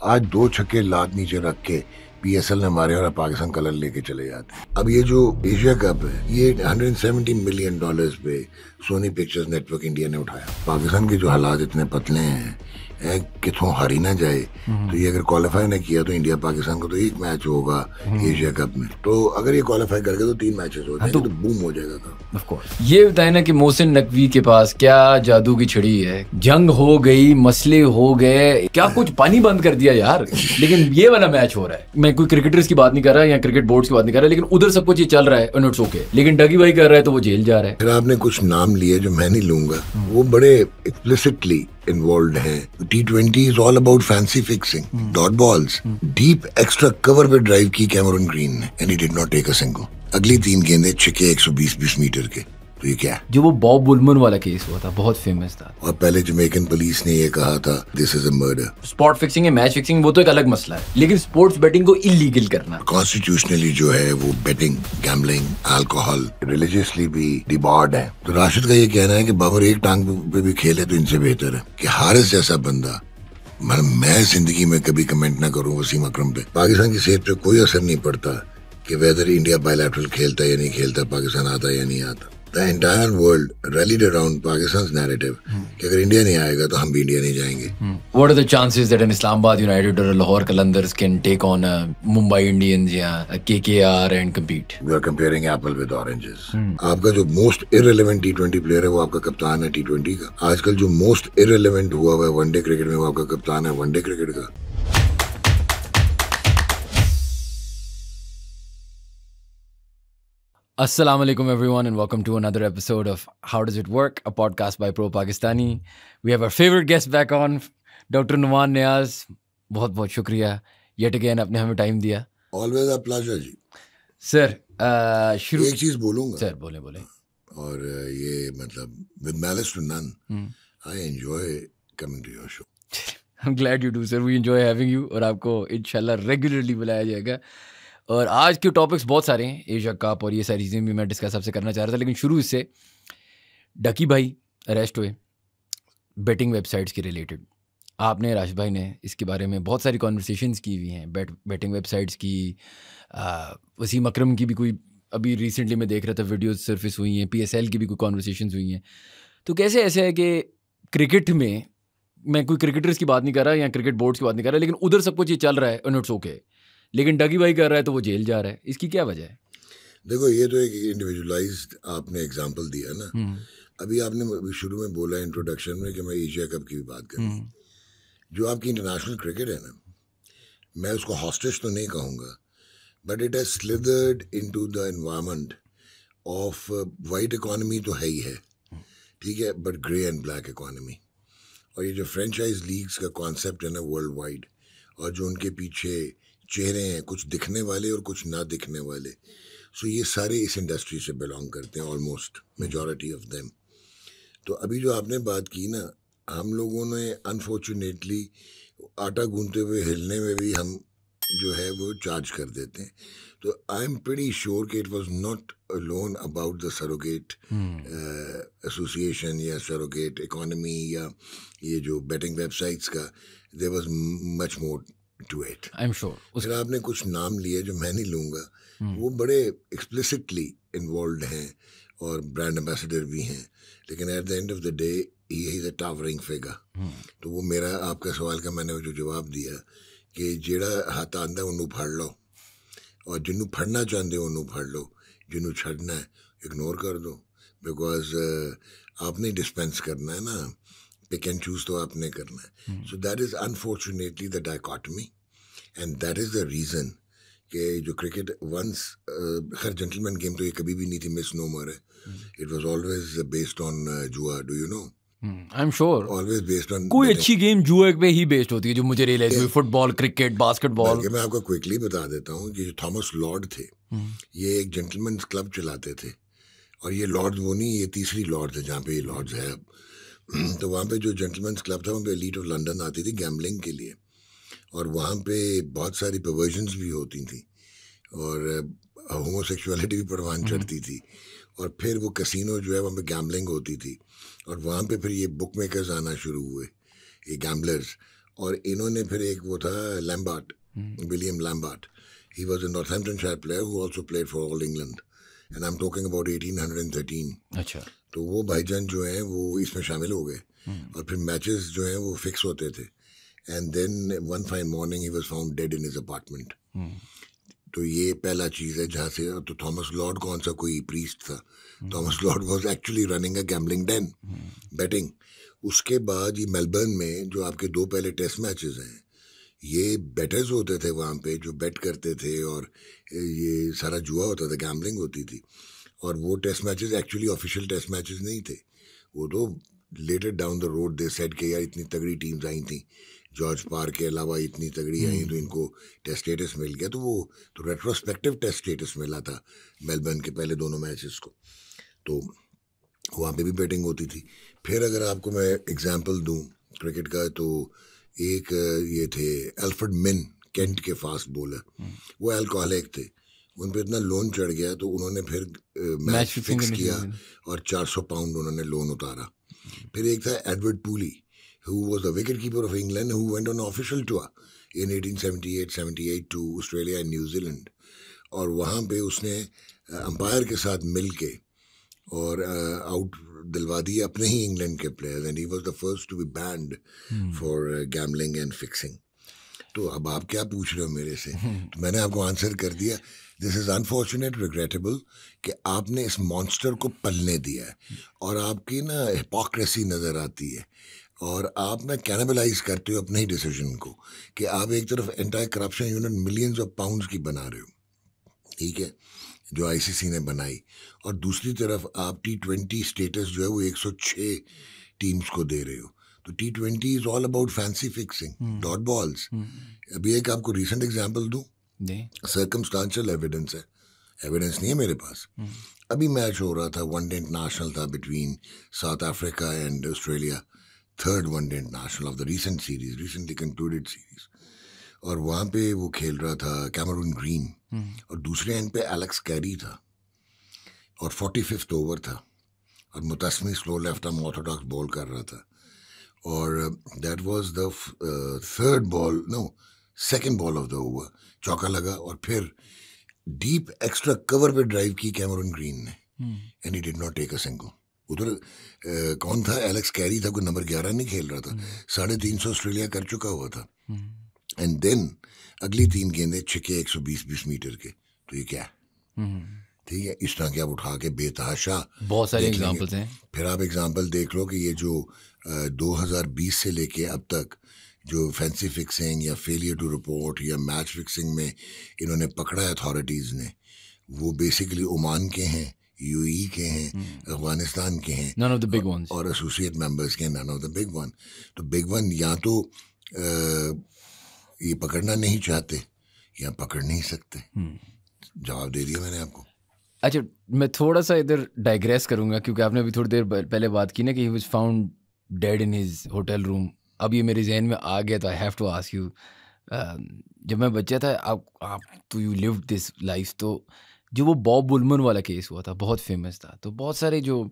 आज 2 छक्के लात नीचे रख के पीएसएल ने मारे और पाकिस्तान कलर लेके चले जाते। अब ये जो एशिया कप है ये $170 मिलियन पे सोनी पिक्चर्स नेटवर्क इंडिया ने उठाया। पाकिस्तान के जो हालात इतने पतले हैं किथों हारी ना जाए, तो ये अगर क्वालिफाई ना किया तो इंडिया पाकिस्तान को तो एक मैच होगा एशिया कप में, तो अगर ये क्वालिफाई करके तो 3 मैचेस हो जाएंगे, तो बूम हो जाएगा काम। ऑफ कोर्स ये बताए ना कि मोहसिन नकवी के पास क्या जादू की छड़ी है। जंग हो गई, मसले हो गए, क्या कुछ पानी बंद कर दिया यार, लेकिन ये वाला मैच हो रहा है। मैं कोई क्रिकेटर्स की बात नहीं कर रहा या क्रिकेट बोर्ड्स की बात नहीं कर रहा, लेकिन उधर सब कुछ ये चल रहा है और इट्स ओके, लेकिन डगी भाई कर रहा है तो वो जेल जा रहा है। फिर आपने कुछ नाम लिए जो मैं नहीं लूंगा, वो बड़े एक्सप्लिसिटली इन्वॉल्व हैं। T20 is all about fancy fixing, dot balls, deep extra cover पे ड्राइव की कैमरून ग्रीन ने, and he did not take a single। अगली 3 गेंदें छिके 120 मीटर के, तो ये क्या है? जो वो बॉब बुलमन वाला केस हुआ था, बहुत फेमस था। और पहले जमैकन पुलिस ने ये कहा था this is a murder. Spot fixing है, मैच फिक्सिंग, वो तो एक अलग मसला है, लेकिन स्पोर्ट्स बेटिंग को इलीगल करना कॉन्स्टिट्यूशनली जो है वो बेटिंग, गैम्बलिंग, अल्कोहल रिलीजियसली भी डिबार्ड है। तो राशिद का ये कहना है कि बाबर एक टांग पे भी खेले तो इनसे बेहतर है कि हारिस जैसा बंदा, मैं जिंदगी में कभी कमेंट ना करूं वसीम अकरम पे। पाकिस्तान की सेहत पे कोई असर नहीं पड़ता कि वेदर इंडिया बायलैटरल खेलता है या नहीं खेलता, पाकिस्तान आता है या नहीं आता। The entire world rallied around Pakistan's narrative कि अगर इंडिया नहीं आएगा तो हम भी इंडिया नहीं जाएंगे। What are the chances that an Islamabad United or a Lahore Qalandars can take on a Mumbai Indians या a KKR and compete? We are comparing apple with oranges। आपका जो मोस्ट irrelevant T20 प्लेयर है वो आपका कप्तान है T20 का। आजकल जो मोस्ट irrelevant हुआ है वनडे क्रिकेट में वो आपका कप्तान है वनडे क्रिकेट का। Assalamu alaikum everyone and welcome to another episode of How Does It Work, a podcast by Pro Pakistani. We have our favorite guest back on, Dr. Numan Niaz. बहुत बहुत शुक्रिया yet again आपने हमें time दिया। Always a pleasure जी। Sir शुरू एक चीज बोलूंगा सर, बोले और ये मतलब with malice to none, I enjoy coming to your show। I'm glad you do sir, we enjoy having you और आपको इंशाल्लाह रेगुलरली बुलाया जाएगा। और आज के टॉपिक्स बहुत सारे हैं, एशिया कप और ये सारी चीज़ें भी मैं डिस्कस आपसे करना चाह रहा था, लेकिन शुरू इससे डकी भाई अरेस्ट हुए बेटिंग वेबसाइट्स के रिलेटेड। आपने राशिद भाई ने इसके बारे में बहुत सारी कॉन्वर्सेशंस की हुई हैं, बेटिंग वेबसाइट्स की। वसीम अकरम की भी कोई अभी रिसेंटली मैं देख रहा था वीडियोस सरफेस हुई हैं, पीएसएल की भी कोई कॉन्वर्सेशंस हुई हैं। तो कैसे ऐसे है कि क्रिकेट में, मैं कोई क्रिकेटर्स की बात नहीं कर रहा या क्रिकेट बोर्ड्स की बात नहीं कर रहा, लेकिन उधर सब कुछ ये चल रहा है और इट्स ओके, लेकिन डगी भाई कर रहा है तो वो जेल जा रहा है। इसकी क्या वजह है? देखो ये तो एक इंडिविजुअलाइज्ड आपने एग्जांपल दिया ना। अभी आपने शुरू में बोला इंट्रोडक्शन में कि मैं एशिया कप की भी बात करूँ। जो आपकी इंटरनेशनल क्रिकेट है ना, मैं उसको हॉस्टेज तो नहीं कहूँगा, but it has slithered into the environment of white economy तो है ही है, ठीक है, but grey and black economy. और ये जो फ्रेंचाइज लीग्स का कॉन्सेप्ट है ना वर्ल्ड वाइड, और जो उनके पीछे चेहरे हैं, कुछ दिखने वाले और कुछ ना दिखने वाले, सो ये सारे इस इंडस्ट्री से बिलोंग करते हैं, ऑलमोस्ट मेजॉरिटी ऑफ देम। तो अभी जो आपने बात की ना, हम लोगों ने अनफॉर्चुनेटली आटा गूंथते हुए हिलने में भी हम जो है वो चार्ज कर देते हैं। तो आई एम प्रीटी श्योर कि it was not alone about the surrogate association या सरोगेट इकोनॉमी या ये जो बेटिंग वेबसाइट्स का, there was much more to it. I am sure फिर आपने कुछ नाम लिए जो मैं नहीं लूँगा, वो बड़े एक्सप्लिसिटली इन्वॉल्व हैं और ब्रांड एम्बेसडर भी हैं, लेकिन at the end of the day he is a towering figure. तो वो मेरा आपका सवाल का मैंने जो जवाब दिया कि जेड़ा हाथ आंदा उन्नू फड़ लो, और जिन्नू फड़ना चाहते हो उन्नू फड़ लो, जिन्नू छड़ना है इग्नोर कर दो, बिकॉज आपने डिस्पेंस करना है ना, पिक एंड चूज तो आपने करना है। So that is unfortunately the dichotomy, and that is the reason कि जो क्रिकेट वंस, खैर जेंटलमैन गेम तो ये कभी भी नहीं थी, मिसनोमर है, it was always based on जुआ, do you know? I am sure always based on, कोई अच्छी गेम जुए पे ही बेस्ड होती है जो मुझे रियलाइज हुई, फुटबॉल, क्रिकेट, बास्केटबॉल। मैं आपको क्विकली बता देता हूँ कि जो थॉमस लॉर्ड थे, ये एक जेंटलमैन्स क्लब चलाते थे, और ये लॉर्ड्स वो नहीं, ये तीसरी लॉर्ड्स है जहाँ पे ये लॉर्ड्स है अब। तो वहाँ पे जो जेंटलमैन्स क्लब था वहाँ पे एलीट ऑफ लंदन आती थी गैम्बलिंग के लिए, और वहाँ पे बहुत सारी परवर्जन्स भी होती थी और होमोसेक्सुअलिटी भी परवान चढ़ती थी, और फिर वो कैसीनो जो है वहाँ पे गैम्बलिंग होती थी, और वहाँ पे फिर ये बुक मेकर्स आना शुरू हुए, ये गैम्बलर्स, और इन्होंने फिर एक वो था Lambert, William Lambert, he was a Northamptonshire player who also played for All England and I am talking about 1813। अच्छा। तो वो भाईजान जो हैं वो इसमें शामिल हो गए और फिर मैचेस जो हैं वो फिक्स होते थे and then one fine morning he was found dead in his apartment. तो ये पहला चीज़ है जहाँ से, तो थॉमस लॉर्ड कौन सा कोई प्रीस्ट था, Thomas Lord was actually running a gambling den, betting. उसके बाद ये मेलबर्न में जो आपके 2 पहले टेस्ट मैचेस हैं, ये बेटर्स होते थे वहाँ पे जो बेट करते थे और ये सारा जुआ होता था, गैम्बलिंग होती थी। और वो test matches actually official test matches नहीं थे, वो तो later down the road they said कि यार इतनी तगड़ी टीम्स आई थी, जॉर्ज पार के अलावा इतनी तगड़ी आई तो इनको टेस्ट स्टेटस मिल गया। तो वो तो रेट्रोस्पेक्टिव टेस्ट स्टेटस मिला था मेलबर्न के पहले दोनों मैचेस को, तो वहाँ पे भी बैटिंग होती थी। फिर अगर आपको मैं एग्जांपल दूं क्रिकेट का, तो एक ये थे एल्फ्रेड मिन, केंट के फास्ट बॉलर, वो अल्कोहलिक थे, उन पर इतना लोन चढ़ गया तो उन्होंने फिर मैच फिक्स किया और 400 पाउंड उन्होंने लोन उतारा। फिर एक था Edward pulley, who was the wicketkeeper of England, who went on official tour in 1878 to Australia and New Zealand, और वहाँ पे उसने अंपायर के साथ मिल के और आउट दिलवा दिए अपने ही इंग्लैंड के players, and he was the first to be banned for gambling and fixing. तो अब आप क्या पूछ रहे हो मेरे से, तो मैंने आपको आंसर कर दिया। दिस इज़ अनफॉर्चुनेट, रिग्रेटेबल कि आपने इस मॉन्स्टर को पलने दिया है और आपकी ना हिपोक्रेसी नज़र आती है और आप ना कैनिबलाइज करते हो अपने ही डिसीजन को कि आप एक तरफ anti corruption unit millions of pounds की बना रहे हो, ठीक है, जो आईसीसी ने बनाई, और दूसरी तरफ आप T20 स्टेटस जो है वो 106 टीम्स को दे रहे हो। तो T20 is all about fancy fixing, dot balls. अभी एक आपको रिसेंट एग्जांपल दूं, सर्कमस्टांशियल एविडेंस है, एविडेंस नहीं है मेरे पास। अभी मैच हो रहा था, वनडे इंटरनेशनल था between south Africa and Australia, third one day international of the recent series, recently concluded series, और वहाँ पे वो खेल रहा था कैमरून ग्रीन और दूसरे एंड पे एलेक्स कैरी था और 45th ओवर था और मुतस्मी slow left arm orthodox ball कर रहा था और that was the second ball of the over, चौका लगा और फिर डीप एक्स्ट्रा कवर पे ड्राइव की कैमरून ग्रीन ने and he did not take a single. उधर कौन था, एलेक्स कैरी था, कोई नंबर 11 नहीं खेल रहा था, 350 ऑस्ट्रेलिया कर चुका हुआ था, एंड देन अगली 3 गेंदें छिके 120 मीटर के। तो ये क्या है, ठीक है, इस तरह के आप उठा के बेतहाशा बहुत सारे एग्जांपल्स हैं। फिर आप एग्जांपल देख लो कि ये जो 2020 से लेके अब तक जो फैंसी फिक्सिंग या फेलियर टू रिपोर्ट या मैच फिक्सिंग में इन्होंने पकड़ा है अथॉरिटीज़ ने, वो बेसिकली ओमान के हैं, यूएई के हैं, अफगानिस्तान के हैं, none of the big ones, और एसोसिएट मेंबर्स के, none of the big one. तो बिग वन या तो ये पकड़ना नहीं चाहते या पकड़ नहीं सकते। जवाब दे दिया मैंने आपको। अच्छा, मैं थोड़ा सा इधर डाइग्रेस करूंगा क्योंकि आपने अभी थोड़ी देर पहले बात की ना कि he was found dead in his hotel room. अब ये मेरे जहन में आ गया, तो I have to ask you, जब मैं बच्चा था, आप तो यू लिव्ड दिस लाइफ, तो जो वो बॉब बुलमन वाला केस हुआ था, बहुत फेमस था, तो बहुत सारे जो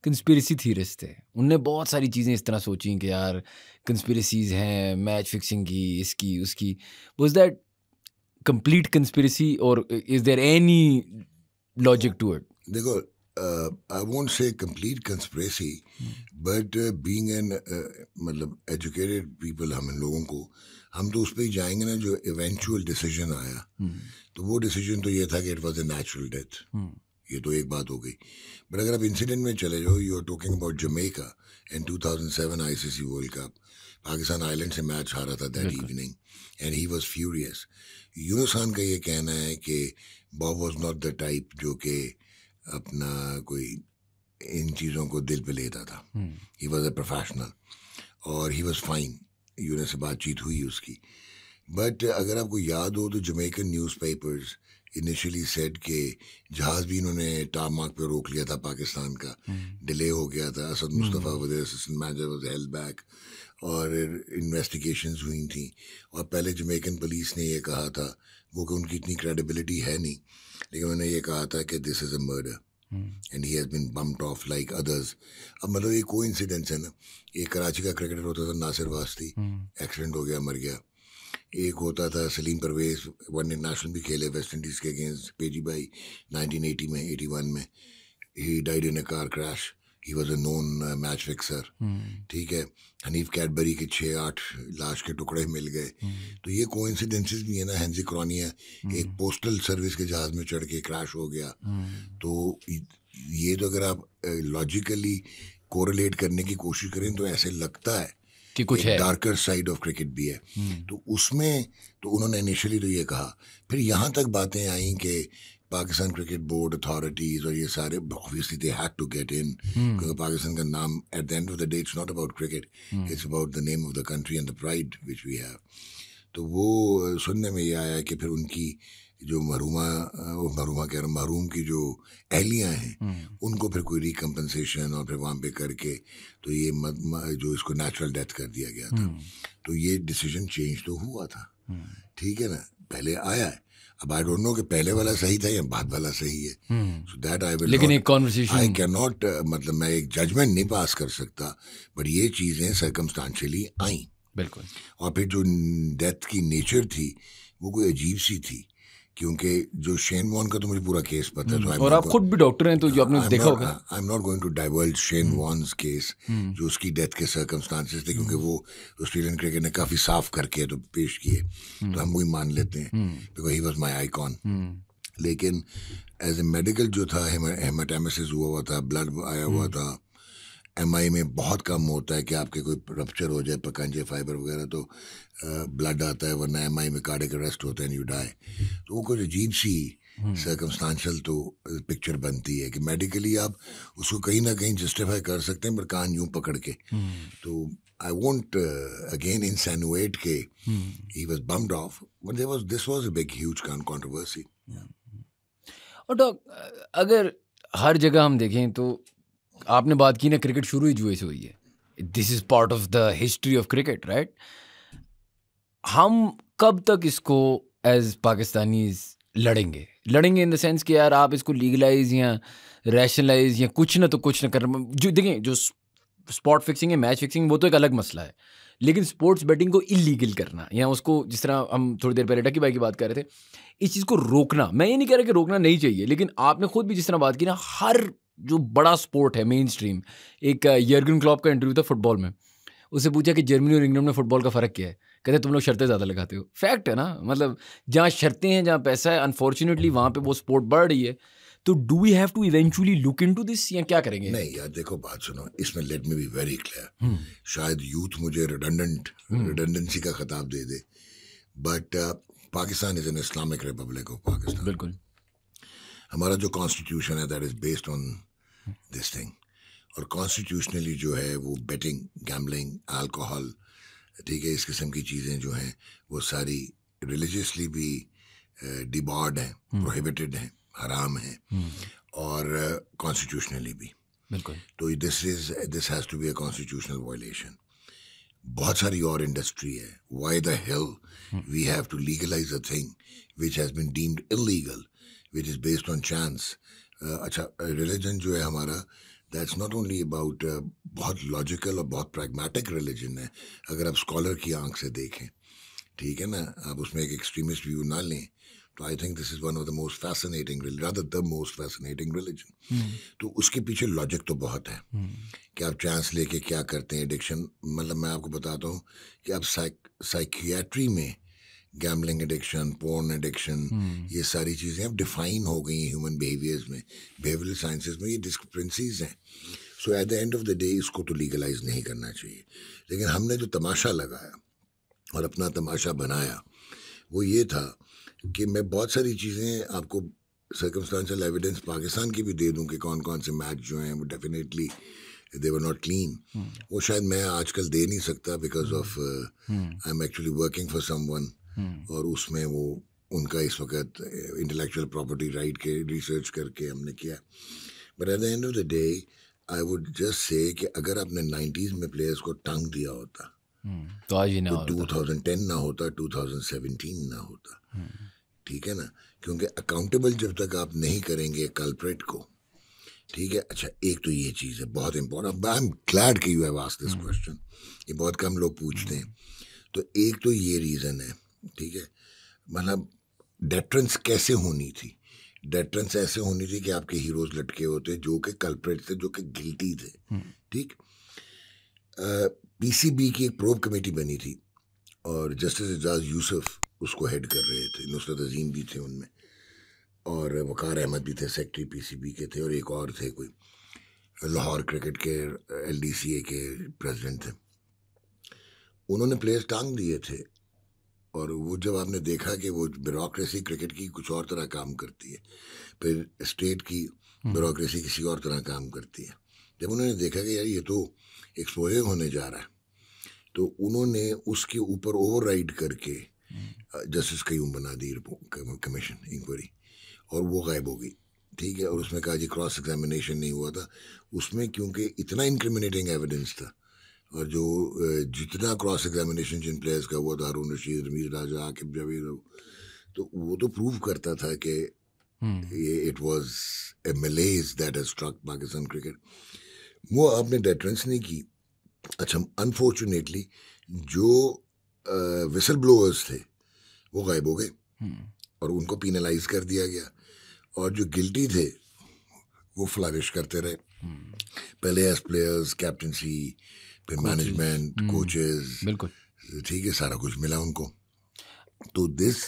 कंस्पिरेसी थीरिस्ट थे उनने बहुत सारी चीज़ें इस तरह सोची कि यार कंस्पिरेसीज हैं, मैच फिक्सिंग की, इसकी उसकी। वाज दैट कंप्लीट कंस्पिरेसी और is there any logic to it? देखो, I won't say complete conspiracy, but being an मतलब एजुकेटेड पीपल, हम लोगों को, हम तो उस पर ही जाएंगे ना जो इवेंचुअल डिसीजन आया। तो वो डिसीजन तो ये था कि it was a natural death, ये तो एक बात हो गई। बट अगर आप इंसिडेंट में चले जाओ, you are talking about Jamaica in 2007 ICC World Cup, Pakistan Ireland से मैच हारा था that evening and he was furious. Younis Khan का ये कहना है कि Bob was not the type जो कि अपना कोई इन चीज़ों को दिल पे लेता था, ही वाज अ प्रोफेशनल और ही वाज फाइन। यूनुस से बातचीत हुई उसकी, बट अगर आपको याद हो तो जमैकन न्यूज़पेपर्स इनिशियली सेड के जहाज़ भी इन्होंने टारमाक पे रोक लिया था पाकिस्तान का, डिले हो गया था, Asad Mustafa was assistant manager was held back और इन्वेस्टिगेशंस हुई थी। और पहले जमैकन पुलिस ने ये कहा था, वो कि उनकी इतनी क्रेडिबिलिटी है नहीं, लेकिन उन्होंने ये कहा था कि this is a murder, and he has been bumped off like others. अब मतलब ये कोइंसिडेंस है ना. एक कराची का क्रिकेटर होता था नासिर वास्ती, एक्सीडेंट हो गया, मर गया. एक होता था सलीम परवेज, वन इंटरनेशनल भी खेले वेस्ट इंडीज़ के अगेंस्ट पेजी भाई 1980 में 81 में. He died in a car crash. He was a known match fixer. ठीक है. हनीफ कैडबरी के 6-8 लाश के टुकड़े मिल गए. तो ये कोइंसिडेंसेस भी है ना. हेंजी क्रॉनिया एक पोस्टल सर्विस के जहाज में चढ़ के क्रैश हो गया. तो ये तो अगर आप लॉजिकली कोरिलेट करने की कोशिश करें तो ऐसे लगता है कि कुछ है, डार्कर साइड ऑफ क्रिकेट भी है. तो उसमें तो उन्होंने इनिशियली तो ये कहा, फिर यहाँ तक बातें आई कि पाकिस्तान क्रिकेट बोर्ड अथॉरिटीज और ये सारे obviously they had to get in, क्योंकि पाकिस्तान का नाम at the end of the day it's not about cricket, it's about the name of the country and the pride which we have. तो वो सुनने में ये आया कि फिर उनकी जो महरूम की जो अहलियाँ हैं उनको फिर कोई रिकम्पनसेशन और फिर वहाँ पे करके तो ये जो इसको नेचुरल डेथ कर दिया गया था. तो ये डिसीजन चेंज तो हुआ था. ठीक है ना. पहले आया है. अब आई डोंट नो कि पहले वाला सही था या बाद वाला सही है. सो दैट आई विल, लेकिन एक कॉन्वर्सेशन आई कैन नॉट, मतलब मैं एक जजमेंट नहीं पास कर सकता. बट ये चीज़ें सर्कमस्टांशियली आई. बिल्कुल. और फिर जो डेथ की नेचर थी वो कोई अजीब सी थी, क्योंकि जो शेन वॉर्न का तो मुझे पूरा केस पता है. और आप खुद भी डॉक्टर हैं तो जो आपने देखा होगा. I am not going to diverge Shane Warne's case, जो उसकी डेथ के सर्कमस्टांसेस थे, क्योंकि वो ऑस्ट्रेलियन क्रिकेट ने काफ़ी साफ करके तो पेश किए, तो हम वही मान लेते हैं because he was my icon. लेकिन एज ए मेडिकल जो था, हेमाटेमेसिस हुआ था, ब्लड आया हुआ था. MI में बहुत कम होता है कि आपके कोई रप्चर हो जाए पकांजे फाइबर वगैरह तो ब्लड आता है, वरना MI में कार्डियक अरेस्ट होता है एंड यू डाई. तो वो कुछ अजीब सी सर्कमस्टांशियल तो पिक्चर बनती है कि मेडिकली आप उसको कहीं ना कहीं जस्टिफाई कर सकते हैं, पर कान यूं पकड़ के. तो आई वोंट अगेन इंसिनुएट के he was bummed of, but this was a big huge controversy. और डॉक्टर, अगर हर जगह हम देखें तो आपने बात की ना, क्रिकेट शुरू ही जुए से हुई है. This is part of the history of cricket, right? हम कब तक इसको एज पाकिस्तानीज लड़ेंगे इन द सेंस कि यार आप इसको लीगलाइज या रैशनलाइज या कुछ ना कर. जो देखें, जो स्पॉट फिक्सिंग है, मैच फिक्सिंग, वो तो एक अलग मसला है, लेकिन स्पोर्ट्स बेटिंग को इलीगल करना या उसको, जिस तरह हम थोड़ी देर पहले डकी भाई की बात कर रहे थे, इस चीज़ को रोकना, मैं ये नहीं कह रहा कि रोकना नहीं चाहिए, लेकिन आपने खुद भी जिस तरह बात की ना, हर जो बड़ा स्पोर्ट है मेन स्ट्रीम, एक यर्गन क्लॉप का इंटरव्यू था फुटबॉल में, उससे पूछा कि जर्मनी और इंग्लैंड में फुटबॉल का फ़र्क क्या है. कहते तुम लोग शर्तें ज़्यादा लगाते हो. फैक्ट है ना, मतलब जहाँ शर्तें हैं, जहाँ पैसा है, अनफॉर्चुनेटली वहाँ पे वो स्पोर्ट बढ़ रही है. तो do we have to eventually look into this, या क्या करेंगे? नहीं यार, देखो बात सुनो, इसमें let me be very clear. शायद यूथ मुझे रिडंडेंसी का खिताब दे दे, but Pakistan is an Islamic republic of Pakistan. बिल्कुल. हमारा जो कॉन्स्टिट्यूशन है that is based on this thing, और कॉन्स्टिट्यूशनली जो है वो बेटिंग, गैम्बलिंग, अल्कोहल, ठीक है, इस किस्म की चीज़ें जो हैं वो सारी रिलीजियसली भी डिबार्ड हैं, प्रोहिबिटेड हैं, हराम हैं, और कॉन्स्टिट्यूशनली भी. बिल्कुल. तो this has to be a constitutional violation. बहुत सारी और इंडस्ट्री है. Why the hell we have to legalise a thing which has been deemed illegal, which is based on chance. अच्छा, रिलीजन जो है हमारा, दैट्स नॉट ओनली अबाउट, बहुत logical और बहुत प्रैग्मेटिक रिलीजन है अगर आप स्कॉलर की आंख से देखें. ठीक है ना, आप उसमें एक एक्सट्रीमिस्ट व्यू ना लें. तो I think this is one of the most fascinating, rather the most fascinating religion. तो उसके पीछे लॉजिक तो बहुत है कि आप चांस लेके क्या करते हैं. एडिक्शन, मतलब मैं आपको बताता हूँ कि आप साइकियाट्री में गैम्बलिंग एडिक्शन, पोर्न एडिक्शन, ये सारी चीज़ें अब डिफाइन हो गई हैं ह्यूमन बिहेवियर्स में, बिहेवियरल साइंसेस में. ये डिस्क्रिपेंसीज हैं. So at the end of the day इसको तो लीगलाइज नहीं करना चाहिए. लेकिन हमने जो तमाशा लगाया और अपना तमाशा बनाया वो ये था कि मैं बहुत सारी चीज़ें आपको सर्कमस्टांशियल एविडेंस पाकिस्तान की भी दे दूं कि कौन कौन से मैच जो हैं वो definitely they were not clean. वो शायद मैं आजकल दे नहीं सकता because of I am actually working for someone, और उसमें वो उनका इस वक्त इंटेलेक्चुअल प्रॉपर्टी राइट के रिसर्च करके हमने किया. But at the end of the day I would just say कि अगर आपने 90s में प्लेयर्स को टंग दिया होता तो आज ही ना तो 2010 ना होता, 2017 ना होता. ठीक है ना, क्योंकि अकाउंटेबल जब तक आप नहीं करेंगे कल्प्रेट को, ठीक है, अच्छा एक तो ये चीज़ है बहुत इंपॉर्टेंट, आई एम ग्लैड कि you have asked this question, ये बहुत कम लोग पूछते हैं। तो एक तो ये रीज़न है, ठीक है, मतलब डेटरेंस कैसे होनी थी, डेटरेंस ऐसे होनी थी कि आपके हीरोज लटके होते जो कि कल्प्रेट थे, जो कि गिल्टी थे, ठीक। पीसीबी की एक प्रोब कमेटी बनी थी और जस्टिस एजाज यूसुफ उसको हेड कर रहे थे, नुसरत अजीम भी थे उनमें, और वकार अहमद भी थे, सेक्रेटरी पीसीबी के थे, और एक और थे कोई लाहौर क्रिकेट के एलडीसीए के प्रेसिडेंट थे। उन्होंने प्लेयर्स टांग दिए थे, और वो जब आपने देखा कि वो ब्यूरोक्रेसी क्रिकेट की कुछ और तरह काम करती है, फिर स्टेट की ब्यूरोक्रेसी किसी और तरह काम करती है, जब उन्होंने देखा कि यार ये तो एक्सपोजर होने जा रहा है, तो उन्होंने उसके ऊपर ओवरराइड करके जस्टिस कयूम बना दी कमीशन इंक्वायरी, और वो गायब हो गई, ठीक है। और उसमें कहा जी क्रॉस एग्जामिनेशन नहीं हुआ था उसमें, क्योंकि इतना इंक्रिमिनेटिंग एविडेंस था, और जो जितना क्रॉस एग्जामिनेशन जिन प्लेयर्स का हुआ था, हारून रशीद, रमीज राजा, आकिब जावेद, तो वो तो प्रूव करता था कि ये it was a malaise that has struck Pakistan cricket. वो आपने डेटरेंस नहीं की। अच्छा, अनफॉर्चुनेटली जो विसल ब्लोअर्स थे वो गायब हो गए और उनको पीनलाइज कर दिया गया, और जो गिल्टी थे वो फ्लरिश करते रहे, पहले एज प्लेयर्स, कैप्टनसी, फिर मैनेजमेंट, कोचेस, बिल्कुल ठीक है, सारा कुछ मिला उनको। तो दिस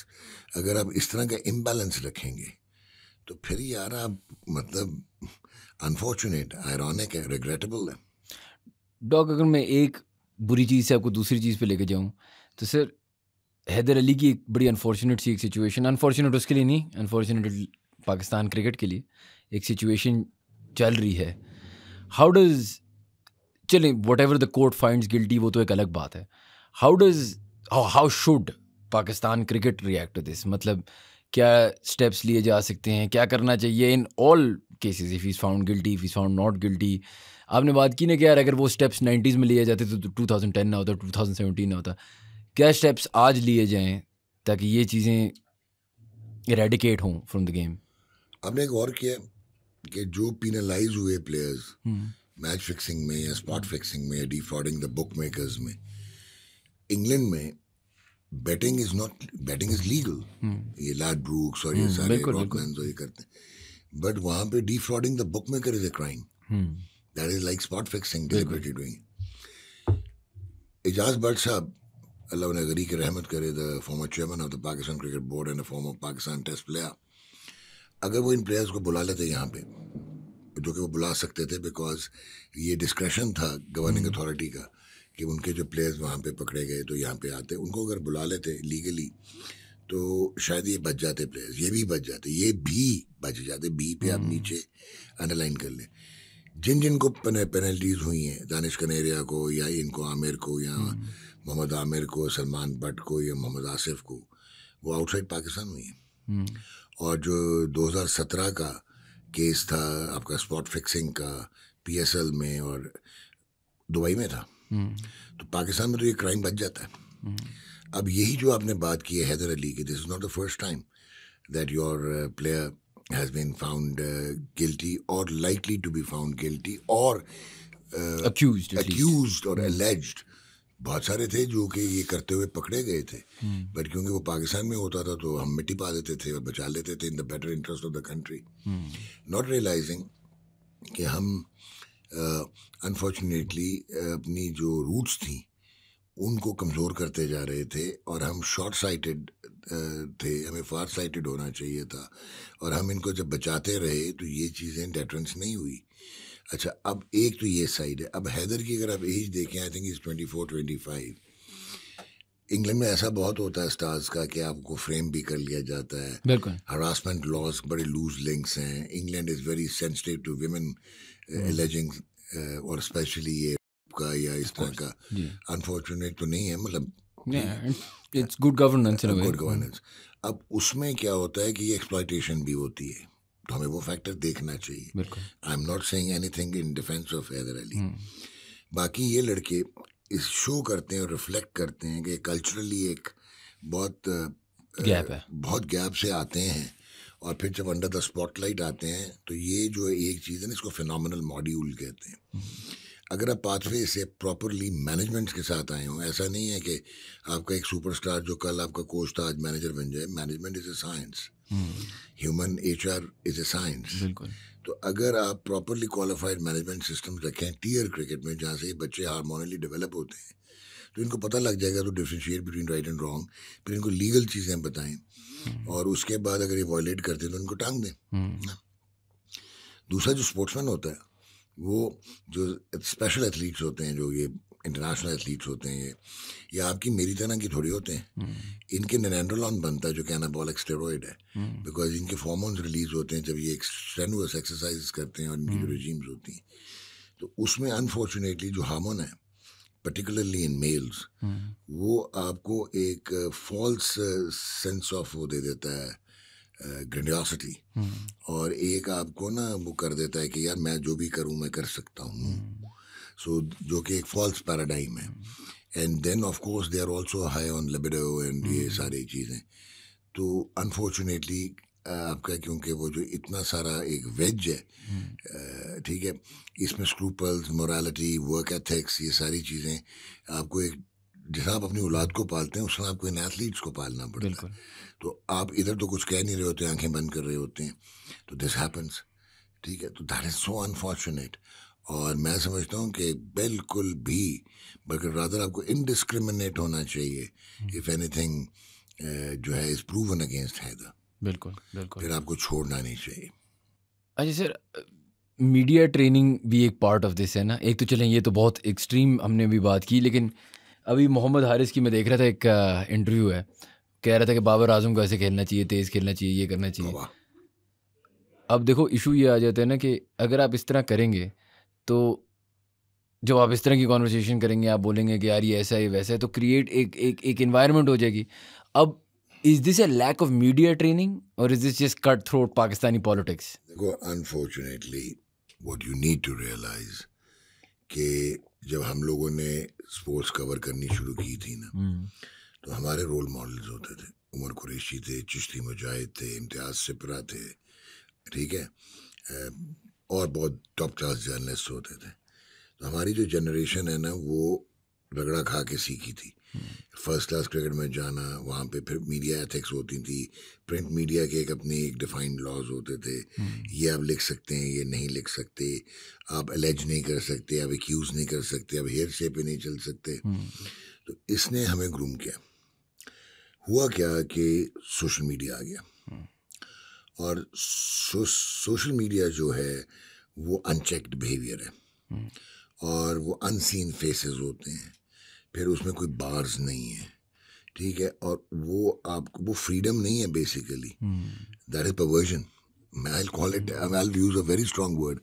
अगर आप इस तरह का इम्बैलेंस रखेंगे तो फिर यार आप मतलब अनफॉर्चुनेट, आयरॉनिक है, रिग्रेटेबल है। डॉग, अगर मैं एक बुरी चीज़ से आपको दूसरी चीज़ पे लेके जाऊं तो सर हैदर अली की एक बड़ी अनफॉर्चुनेट सी एक सिचुएशन, अनफॉर्चुनेट उसके लिए नहीं, अनफॉर्चुनेट पाकिस्तान क्रिकेट के लिए एक सिचुएशन चल रही है। हाउ डज, चलें whatever the court finds guilty वो तो एक अलग बात है, how should Pakistan cricket react to this? मतलब क्या स्टेप्स लिए जा सकते हैं, क्या करना चाहिए in all cases, if is found guilty, if is found not guilty? आपने बात की ना कि यार अगर वो स्टेप्स 90s में लिए जाते तो 2010 ना होता, 2017 ना होता। क्या स्टेप्स आज लिए जाएं ताकि ये चीज़ें इरेडिकेट हों फ्रॉम द गेम? आपने एक और किया कि जो पीनलाइज हुए प्लेयर्स मैच फिक्सिंग में या स्पॉट फिक्सिंग में या डिफ्रॉडिंग द बुक मेकर्स में, इंग्लैंड में batting is not, batting is legal, ये लैड ब्रूक्स और ये सारे रॉकमैन्स और ये करते हैं, बट वहाँ पे defrauding the bookmaker is a crime, that is like spot fixing, deliberately doing. Ejaz Butt साहब, अल्लाह उन्हें गरी की रहमत करे, the former chairman of the Pakistan cricket board and former Pakistan test player, अगर वो इन प्लेयर्स को बुला लेते यहाँ पे, जो कि वो बुला सकते थे बिकॉज ये डिस्क्रेशन था गवर्निंग अथॉरिटी का कि उनके जो प्लेयर्स वहाँ पे पकड़े गए तो यहाँ पे आते, उनको अगर बुला लेते लीगली तो शायद ये बच जाते प्लेयर्स, ये भी बच जाते, ये भी बच जाते। बी पे आप नीचे अंडरलाइन कर लें, जिन जिन को पेनल्टीज हुई हैं, दानिश कनेरिया को या इनको आमिर को या मोहम्मद आमिर को, सलमान बट को या मोहम्मद आसिफ को, वो आउटसाइड पाकिस्तान हुई हैं। और जो 2017 का केस था आपका स्पॉट फिक्सिंग का पीएसएल में और दुबई में था, तो पाकिस्तान में तो ये क्राइम बच जाता है। अब यही जो आपने बात की है हैदर अली की, this is not the first time that your player has been found guilty और likely to be found guilty और accused और alleged। बहुत सारे थे जो कि ये करते हुए पकड़े गए थे, बट क्योंकि वो पाकिस्तान में होता था तो हम मिट्टी पा देते थे और बचा लेते थे in the better interest of the country, not realising कि हम अनफॉर्चुनेटली अपनी जो रूट्स थी उनको कमज़ोर करते जा रहे थे, और हम शॉर्ट साइटेड थे, हमें फार साइटेड होना चाहिए था, और हम इनको जब बचाते रहे तो ये चीज़ें डेटरेंस नहीं हुई। अच्छा, अब एक तो ये साइड है। अब हैदर की अगर आप एज देखें, आई थिंक इज 24-25। इंग्लैंड में ऐसा बहुत होता है स्टार्स का कि आपको फ्रेम भी कर लिया जाता है, बिल्कुल हरासमेंट लॉज बड़े लूज लिंक्स हैं, England is very sensitive to women alleging, और स्पेशली ये का या इस तरह का, अनफॉर्चुनेट तो नहीं है, मतलब it's good governance, good governance. अब उसमें क्या होता है कि ये एक्सप्लॉयटेशन भी होती है, तो हमें वो फैक्टर देखना चाहिए। I am not saying anything in defence of Haider Ali. बाकी ये लड़के इस शो करते हैं और रिफ्लेक्ट करते हैं कि कल्चरली एक बहुत गैप है, बहुत गैप से आते हैं, और फिर जब अंडर द स्पॉटलाइट आते हैं तो ये जो एक चीज़ है ना, इसको फिनोमिनल मॉड्यूल कहते हैं। अगर आप पाथवे से प्रॉपरली मैनेजमेंट के साथ आए हों, ऐसा नहीं है कि आपका एक सुपरस्टार जो कल आपका कोच था आज मैनेजर बन जाए। Management is a science, human HR is a science. बिल्कुल। तो अगर आप प्रॉपरली क्वालिफाइड मैनेजमेंट सिस्टम रखें टीयर क्रिकेट में, जहाँ से ये बच्चे हार्मोनियली डेवलप होते हैं, तो इनको पता लग जाएगा तो differentiate between right and wrong. फिर इनको लीगल चीज़ें बताएं और उसके बाद अगर ये वॉयलेट करते हैं तो इनको टांग दें। दूसरा जो स्पोर्ट्समैन होता है, वो जो स्पेशल एथलीट्स होते हैं, जो ये इंटरनेशनल एथलीट्स होते हैं, ये आपकी मेरी तरह की थोड़ी होते हैं। इनके निनेंड्रोलॉन बनता है जो कि एनाबॉलिक स्टेरॉइड है, बिकॉज इनके हार्मोन्स रिलीज होते हैं जब ये स्ट्रेनुअस एक्सरसाइज करते हैं और इनकी जो रेजिम्स होती हैं, तो उसमें अनफॉर्चुनेटली जो हार्मोन है पर्टिकुलरली इन मेल्स, वो आपको एक फॉल्स सेंस ऑफ वो दे देता है, ग्रेंडियोसिटी, और एक आपको ना वो कर देता है कि यार मैं जो भी करूं मैं कर सकता हूं। सो जो कि एक फॉल्स पैराडाइम है। And then of course they are also high on libido and ये सारी चीज़ें। तो अनफॉर्चुनेटली आपका, क्योंकि वो जो इतना सारा एक वेज है, ठीक है, इसमें स्क्रूपल्स, मोरालिटी, वर्क एथिक्स, ये सारी चीज़ें आपको एक, जैसा आप अपनी औलाद को पालते हैं उसमें आपको इन एथलीट्स को पालना पड़ता है। तो आप इधर तो कुछ कह नहीं रहे होते, आंखें बंद कर रहे होते हैं, तो दिस हैपन्स, ठीक है। तो दैट इज़ सो अनफॉर्चुनेट। और मैं समझता हूँ कि बिल्कुल भी, बल्कि रादर आपको इनडिस्क्रिमिनेट होना चाहिए इफ़ एनीथिंग जो है इज़ प्रूवन अगेंस्ट हैदर। बिल्कुल बिल्कुल। फिर आपको छोड़ना नहीं चाहिए। अच्छा सर, मीडिया ट्रेनिंग भी एक पार्ट ऑफ दिस है ना। एक तो चलें ये तो बहुत एक्सट्रीम हमने भी बात की, लेकिन अभी मोहम्मद हारिस की मैं देख रहा था एक इंटरव्यू है, कह रहा था कि बाबर आजम को ऐसे खेलना चाहिए, तेज़ खेलना चाहिए, ये करना चाहिए। अब देखो इशू ये आ जाता है ना कि अगर आप इस तरह करेंगे तो जब आप इस तरह की कॉन्वर्सेशन करेंगे, आप बोलेंगे कि यार ये ऐसा है वैसा है, तो क्रिएट एक एनवायरनमेंट हो जाएगी। अब is this a lack of media training और is this just cut throat Pakistani politics? देखो, unfortunately what you need to realise कि जब हम लोगों ने स्पोर्ट्स कवर करनी शुरू की थी ना, तो हमारे रोल मॉडल्स होते थे, उमर कुरैशी थे, चिश्ती मुजाहिद थे, इम्तियाज सिपरा थे, ठीक है, और बहुत टॉप क्लास जर्नलिस्ट होते थे। तो हमारी जो जनरेशन है ना, वो रगड़ा खा के सीखी थी। फर्स्ट क्लास क्रिकेट में जाना, वहाँ पे फिर मीडिया एथिक्स होती थी, प्रिंट मीडिया के एक अपने एक डिफाइंड लॉज होते थे, ये आप लिख सकते हैं, ये नहीं लिख सकते, आप एलेज नहीं कर सकते, आप एक्यूज नहीं कर सकते, आप हेयर से पे नहीं चल सकते। तो इसने हमें ग्रूम किया। हुआ क्या कि सोशल मीडिया आ गया, और सोशल मीडिया जो है वो अनचेक्ड बिहेवियर है, और वो अनसीन फेसेस होते हैं, फिर उसमें कोई बार्स नहीं है, ठीक है, और वो आपको वो फ्रीडम नहीं है basically, that is perversion. I'll call it, I'll use a very strong word,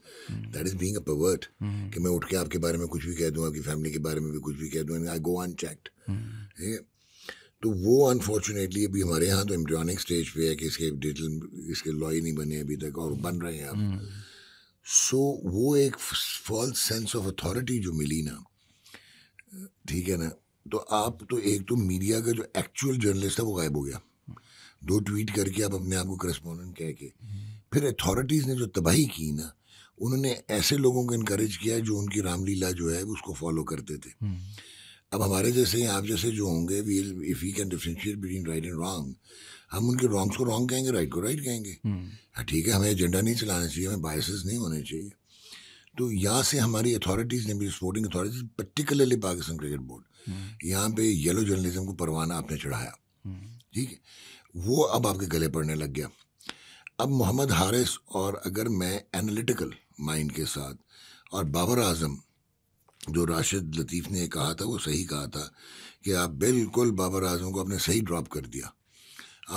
that is being a pervert, कि मैं उठ के आपके बारे में कुछ भी कह दूँ, आपकी फैमिली के बारे में भी कुछ भी कह दूँ, I go unchecked, ठीक है। तो वो अनफॉर्चुनेटली अभी हमारे यहाँ तो एम्ब्रियोनिक स्टेज पे है कि इसके लॉ ही नहीं बने अभी तक, और बन रहे हैं अब। सो वो एक फॉल्स सेंस ऑफ अथॉरिटी जो मिली ना, ठीक है ना, तो आप तो एक तो मीडिया का जो एक्चुअल जर्नलिस्ट है वो गायब हो गया, 2 ट्वीट करके आप अपने आप को करस्पॉन्डेंट कह के। फिर अथॉरिटीज़ ने जो तबाही की ना, उन्होंने ऐसे लोगों को इनकरेज किया जो उनकी रामलीला जो है उसको फॉलो करते थे। अब हमारे जैसे आप जैसे जो होंगे, if we can differentiate between right and wrong, हम उनके रॉन्ग्स को रॉन्ग कहेंगे, राइट को राइट कहेंगे। हाँ ठीक है, हमें एजेंडा नहीं चलाना चाहिए, हमें बायसेस नहीं होने चाहिए। तो यहाँ से हमारी अथॉरिटीज़ ने भी, sporting authorities, particularly Pakistan cricket board, यहाँ पे येलो जर्नलिज्म को परवाना आपने चढ़ाया, ठीक है, वो अब आपके गले पड़ने लग गया। अब मोहम्मद हारिस, और अगर मैं एनालिटिकल माइंड के साथ, और बाबर आजम, जो राशिद लतीफ़ ने कहा था वो सही कहा था कि आप बिल्कुल बाबर आजम को आपने सही ड्रॉप कर दिया।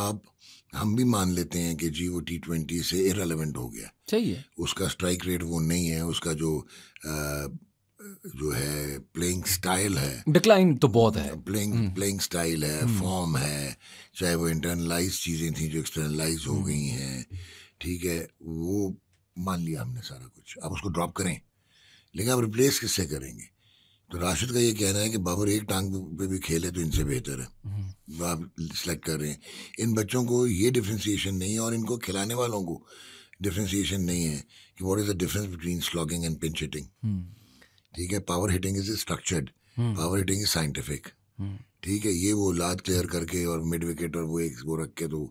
आप, हम भी मान लेते हैं कि जी वो T20 से इररिलेवेंट हो गया, सही है, उसका स्ट्राइक रेट वो नहीं है, उसका जो है प्लेइंग स्टाइल है, डिक्लाइन तो बहुत है, प्लेइंग स्टाइल है, फॉर्म है, चाहे वो इंटरनलाइज चीज़ें थी जो एक्सटर्नलाइज हो गई हैं, ठीक है, वो मान लिया हमने सारा कुछ। आप उसको ड्रॉप करें, लेकिन आप रिप्लेस किससे करेंगे? तो राशिद का ये कहना है कि बाबर एक टांग पे भी खेले तो इनसे बेहतर है, वो आप सेलेक्ट कर रहे हैं। इन बच्चों को ये डिफ्रेंसिएशन नहीं है और इनको खिलाने वालों को डिफ्रेंसिएशन नहीं है कि what is the difference between slogging and pinch hitting. ठीक है, power hitting is structured, power hitting is scientific. ठीक है, ये वो लात क्लियर करके और मिड विकेट और वो रख के तो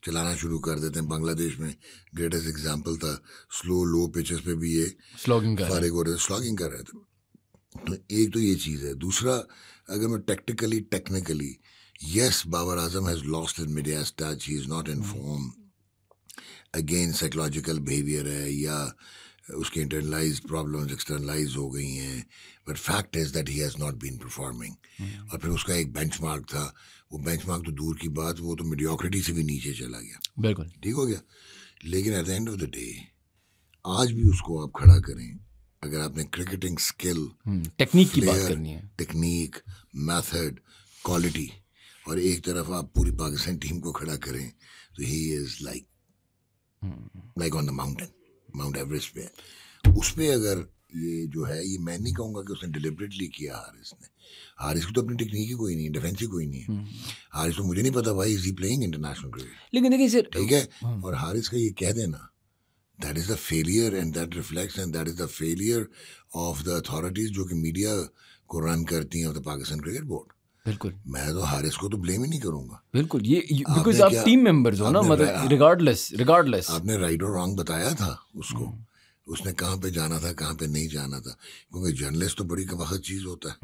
चलाना शुरू कर देते हैं। बांग्लादेश में ग्रेटेस्ट एग्जांपल था, स्लो लो पिचेस पे भी ये स्लॉगिंग फारिग हो रहे थे, स्लॉगिंग कर रहे थे। तो एक तो ये चीज़ है। दूसरा, अगर मैं technically yes, Babar Azam has lost his Midas touch, he is not in form, again psychological behaviour है या उसकी इंटरनलाइज प्रॉब्लम्स एक्सटर्नलाइज हो गई हैं, but fact is that he has not been performing. और फिर उसका एक बेंचमार्क था, वो बेंचमार्क तो दूर की बात, वो तो मीडियोक्रिटी से भी नीचे चला गया। बिल्कुल ठीक हो गया। लेकिन at the end of the day आज भी उसको आप खड़ा करें, अगर आपने क्रिकेटिंग स्किल, टेक्निक की बात करनी है, टेक्निक, मेथड, क्वालिटी, और एक तरफ आप पूरी पाकिस्तान टीम को खड़ा करें, तो he is like on the mount Everest पे। उस पे अगर ये जो है, ये मैं नहीं कहूँगा कि उसने डिलिबरेटली किया हारिस की तो अपनी टेक्निक ही कोई नहीं है, डिफेंस ही कोई नहीं है। हारिस तो मुझे नहीं पता भाई is he playing international cricket, लेकिन देखिए सर, ठीक है। और हारिस का ये कह देना, that is the failure and that reflects and that is the failure of the authorities जो कि मीडिया को रन करती हैं, of the Pakistan cricket board. बिल्कुल, मैं तो हारिस को तो ब्लेम ही नहीं करूंगा। बिल्कुल, ये बिकॉज़ आप टीम मेंबर्स हो ना, मतलब रिगार्डलेस आपने राइट और रॉन्ग बताया था उसको, उसने कहाँ पे जाना था, कहाँ पे नहीं जाना था, क्योंकि जर्नलिस्ट तो बड़ी वक्त चीज़ होता है,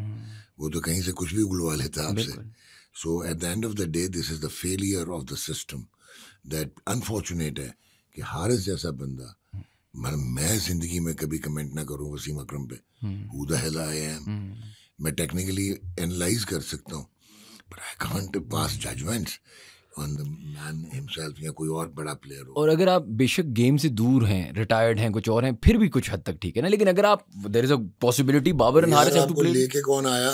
वो तो कहीं से कुछ भी उगलवा लेता है आपसे। So at the end of the day this is the failure of the system that unfortunate है कि हारिस जैसा बंदा, मैं जिंदगी में कभी कमेंट ना करूँ वसीम अकरम पे, who the hell I am. मैं टेक्निकली एनालाइज कर सकता हूँ, but I can't pass judgements on the man himself या कोई और बड़ा प्लेयर हो। और अगर आप बेशक गेम से दूर हैं, रिटायर्ड हैं, कुछ और हैं, फिर भी कुछ हद तक ठीक है ना, लेकिन अगर आप, there is a possibility Babar and Haris have to play, लेके कौन आया,